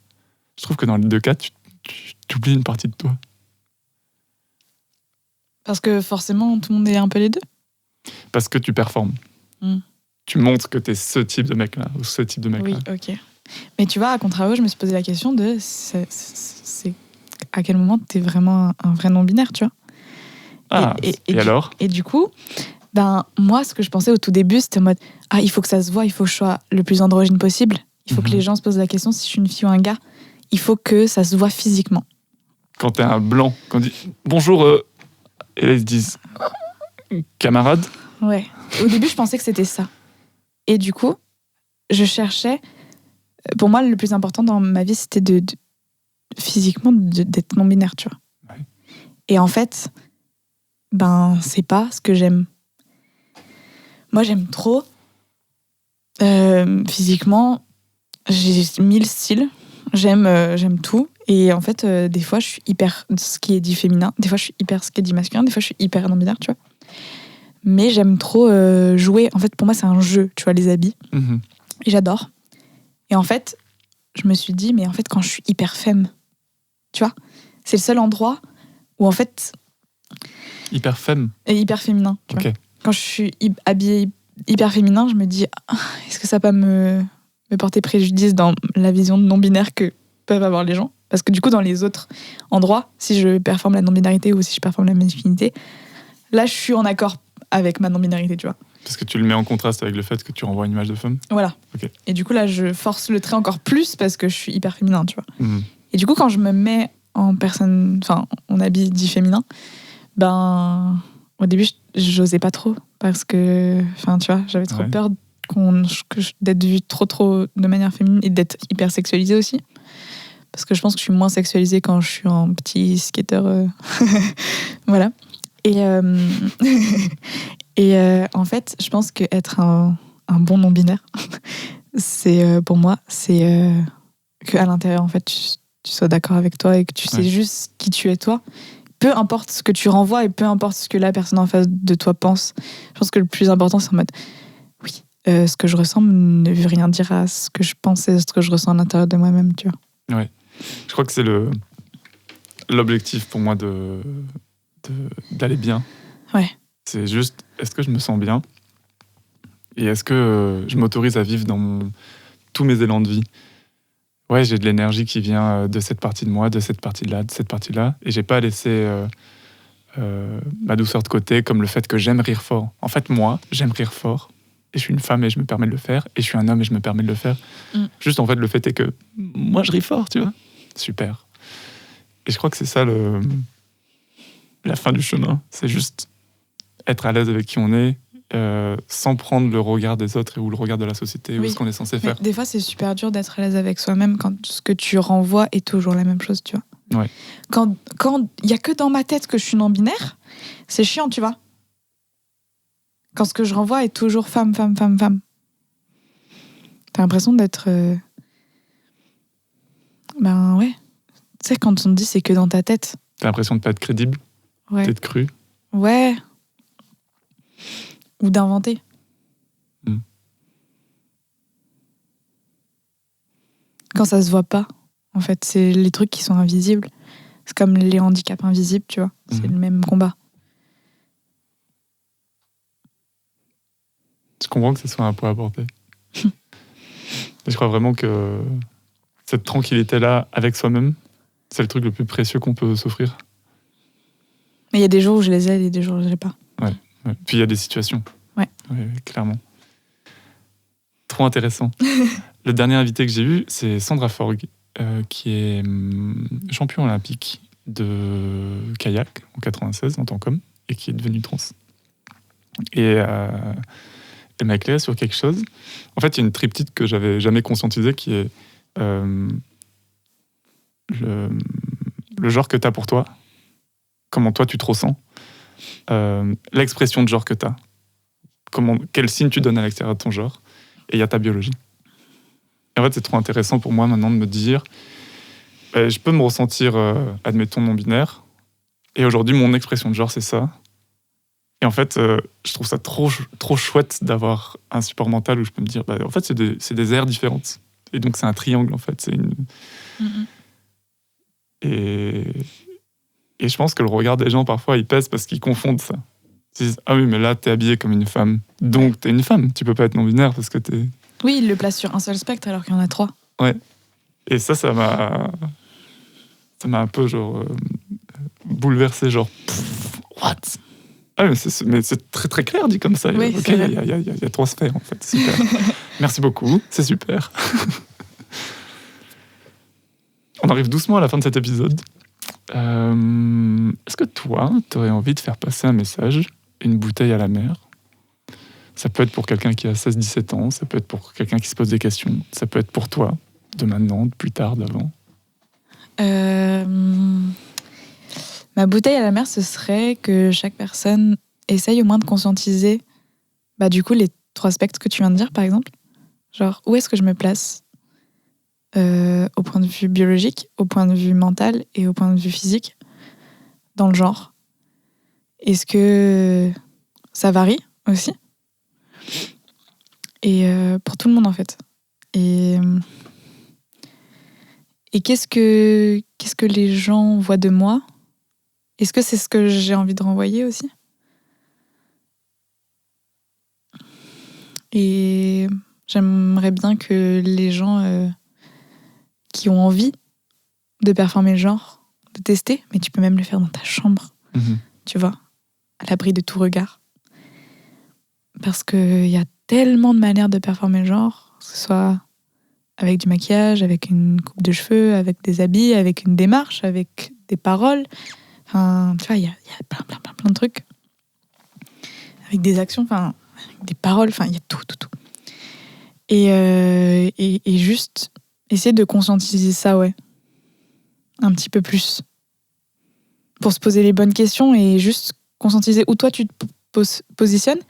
Je trouve que dans les 2 cas, tu oublies une partie de toi. Parce que forcément, tout le monde est un peu les 2. Parce que tu performes. Tu montres que t'es ce type de mec-là, ou ce type de mec-là. Oui, ok. Mais tu vois, à contrario, je me suis posé la question de c'est à quel moment t'es vraiment un vrai non-binaire, tu vois. Ah, et alors ? Et du coup, moi, ce que je pensais au tout début, c'était en mode il faut que ça se voit, il faut que je sois le plus androgyne possible. Il faut que les gens se posent la question si je suis une fille ou un gars. Il faut que ça se voit physiquement. Quand t'es un blanc, quand on dit bonjour, et là ils se disent camarade. Ouais. Au début, je pensais que c'était ça. Et du coup, je cherchais. Pour moi, le plus important dans ma vie, c'était physiquement d'être non-binaire, tu vois. Ouais. Et en fait, c'est pas ce que j'aime. Moi, j'aime trop. Physiquement, j'ai 1000 styles. J'aime tout. Et en fait, des fois, je suis hyper ce qui est dit féminin. Des fois, je suis hyper ce qui est dit masculin. Des fois, je suis hyper non-binaire, tu vois. Mais j'aime trop jouer. En fait, pour moi, c'est un jeu, tu vois, les habits. Et j'adore. Et en fait, je me suis dit, mais en fait, quand je suis hyper femme, tu vois, c'est le seul endroit où, en fait... Hyper femme. Et hyper féminin, tu vois. Quand je suis habillée hyper féminin, je me dis, est-ce que ça peut me porter préjudice dans la vision non-binaire que peuvent avoir les gens ? Parce que du coup, dans les autres endroits, si je performe la non-binarité ou si je performe la masculinité, là, je suis en accord avec ma non-binarité, tu vois. Parce que tu le mets en contraste avec le fait que tu renvoies une image de femme. Voilà. Okay. Et du coup, là, je force le trait encore plus parce que je suis hyper féminin, tu vois. Et du coup, quand je me mets en habit dit féminin, au début, j'osais pas trop parce que, tu vois, j'avais trop peur d'être vue trop de manière féminine et d'être hyper sexualisée aussi. Parce que je pense que je suis moins sexualisée quand je suis en petit skater. Voilà. Et en fait, je pense qu'être un bon non-binaire, c'est pour moi, c'est qu'à l'intérieur, en fait, tu sois d'accord avec toi et que tu sais juste qui tu es toi. Peu importe ce que tu renvoies et peu importe ce que la personne en face de toi pense. Je pense que le plus important, c'est en mode oui, ce que je ressens ne veut rien dire à ce que je pense et ce que je ressens à l'intérieur de moi-même, tu vois. Ouais. Je crois que c'est l'objectif pour moi d'aller bien. Ouais. C'est juste, est-ce que je me sens bien ? Et est-ce que je m'autorise à vivre dans tous mes élans de vie ? Ouais, j'ai de l'énergie qui vient de cette partie de moi, de cette partie-là, de cette partie-là. Et j'ai pas laissé ma douceur de côté, comme le fait que j'aime rire fort. En fait, moi, j'aime rire fort. Et je suis une femme et je me permets de le faire. Et je suis un homme et je me permets de le faire. Juste, en fait, le fait est que moi, je ris fort, tu vois. Super. Et je crois que c'est ça la fin du chemin. C'est juste être à l'aise avec qui on est, sans prendre le regard des autres ou le regard de la société ou ce qu'on est censé faire. Mais des fois, c'est super dur d'être à l'aise avec soi-même quand ce que tu renvoies est toujours la même chose, tu vois. Ouais. Quand il y a que dans ma tête que je suis non-binaire, c'est chiant, tu vois. Quand ce que je renvoie est toujours femme. T'as l'impression d'être... Ben ouais. Tu sais, quand on te dit c'est que dans ta tête. T'as l'impression de pas être crédible, d'être cru. Ouais. Ou d'inventer. Quand ça se voit pas, en fait, c'est les trucs qui sont invisibles. C'est comme les handicaps invisibles, tu vois. C'est le même combat. Je comprends que ce soit un poids à porter. Je crois vraiment que cette tranquillité-là avec soi-même, c'est le truc le plus précieux qu'on peut s'offrir. Mais il y a des jours où je les ai et des jours où je les ai pas. Ouais. Puis il y a des situations. Ouais, clairement. Trop intéressant. Le dernier invité que j'ai eu, c'est Sandra Forgue, qui est champion olympique de kayak en 96 en tant qu'homme et qui est devenue trans. Et elle m'a éclairé sur quelque chose. En fait, il y a une triptyque que j'avais jamais conscientisée qui est le genre que tu as pour toi, comment toi tu te ressens, l'expression de genre que tu as, quel signe tu donnes à l'extérieur de ton genre, et il y a ta biologie. Et en fait, c'est trop intéressant pour moi maintenant de me dire, je peux me ressentir, admettons, non-binaire, et aujourd'hui, mon expression de genre, c'est ça. Et en fait, je trouve ça trop chouette d'avoir un support mental où je peux me dire, en fait, c'est des aires différentes. Et donc, c'est un triangle, en fait. Et je pense que le regard des gens, parfois, il pèse parce qu'ils confondent ça. Ils disent, ah oui, mais là, t'es habillée comme une femme. Donc, t'es une femme. Tu peux pas être non-binaire parce que t'es... Oui, il le place sur un seul spectre alors qu'il y en a 3. Ouais. Et ça m'a un peu, bouleversé, what? Ah, mais c'est très très clair dit comme ça. Oui, okay, il y a 3 sphères en fait. Super. Merci beaucoup, c'est super. On arrive doucement à la fin de cet épisode. Est-ce que toi, tu aurais envie de faire passer un message, une bouteille à la mer? Ça peut être pour quelqu'un qui a 16-17 ans, ça peut être pour quelqu'un qui se pose des questions, ça peut être pour toi, de maintenant, de plus tard, d'avant. Ma bouteille à la mer, ce serait que chaque personne essaye au moins de conscientiser du coup les 3 spectres que tu viens de dire, par exemple. Genre, où est-ce que je me place au point de vue biologique, au point de vue mental et au point de vue physique dans le genre. Est-ce que ça varie aussi? Et pour tout le monde, en fait. Et qu'est-ce que les gens voient de moi? Est-ce que c'est ce que j'ai envie de renvoyer aussi? Et j'aimerais bien que les gens qui ont envie de performer le genre, de tester, mais tu peux même le faire dans ta chambre, tu vois, à l'abri de tout regard. Parce qu'il y a tellement de manières de performer le genre, que ce soit avec du maquillage, avec une coupe de cheveux, avec des habits, avec une démarche, avec des paroles. Enfin, tu vois, il y a plein de trucs. Avec des actions, enfin, des paroles, enfin, il y a tout. Et juste essayer de conscientiser ça, ouais. Un petit peu plus. Pour se poser les bonnes questions et juste conscientiser où toi tu te positionnes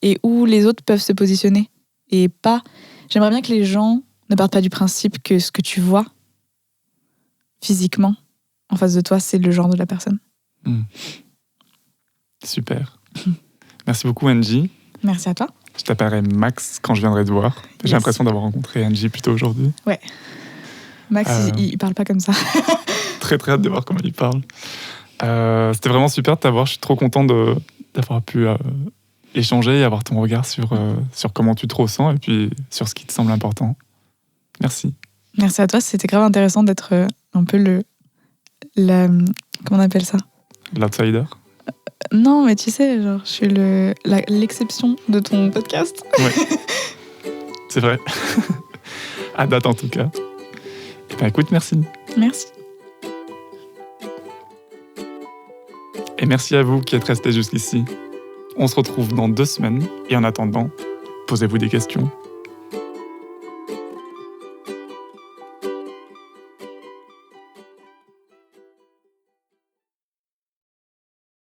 et où les autres peuvent se positionner. Et pas... J'aimerais bien que les gens ne partent pas du principe que ce que tu vois physiquement en face de toi, c'est le genre de la personne. Super. Merci beaucoup, Angie. Merci à toi. Je t'appellerai Max quand je viendrai te voir. J'ai l'impression d'avoir rencontré Angie plutôt aujourd'hui. Ouais. Max, il parle pas comme ça. Très très hâte de voir comment il parle. C'était vraiment super de t'avoir. Je suis trop content d'avoir pu échanger et avoir ton regard sur comment tu te ressens et puis sur ce qui te semble important. Merci. Merci à toi, c'était grave intéressant d'être un peu comment on appelle ça ? L'outsider. Non, mais tu sais, genre, je suis l'exception de ton podcast. Ouais. C'est vrai. À date en tout cas. Et ben écoute, merci. Merci. Et merci à vous qui êtes restés jusqu'ici. On se retrouve dans 2 semaines et en attendant, posez-vous des questions.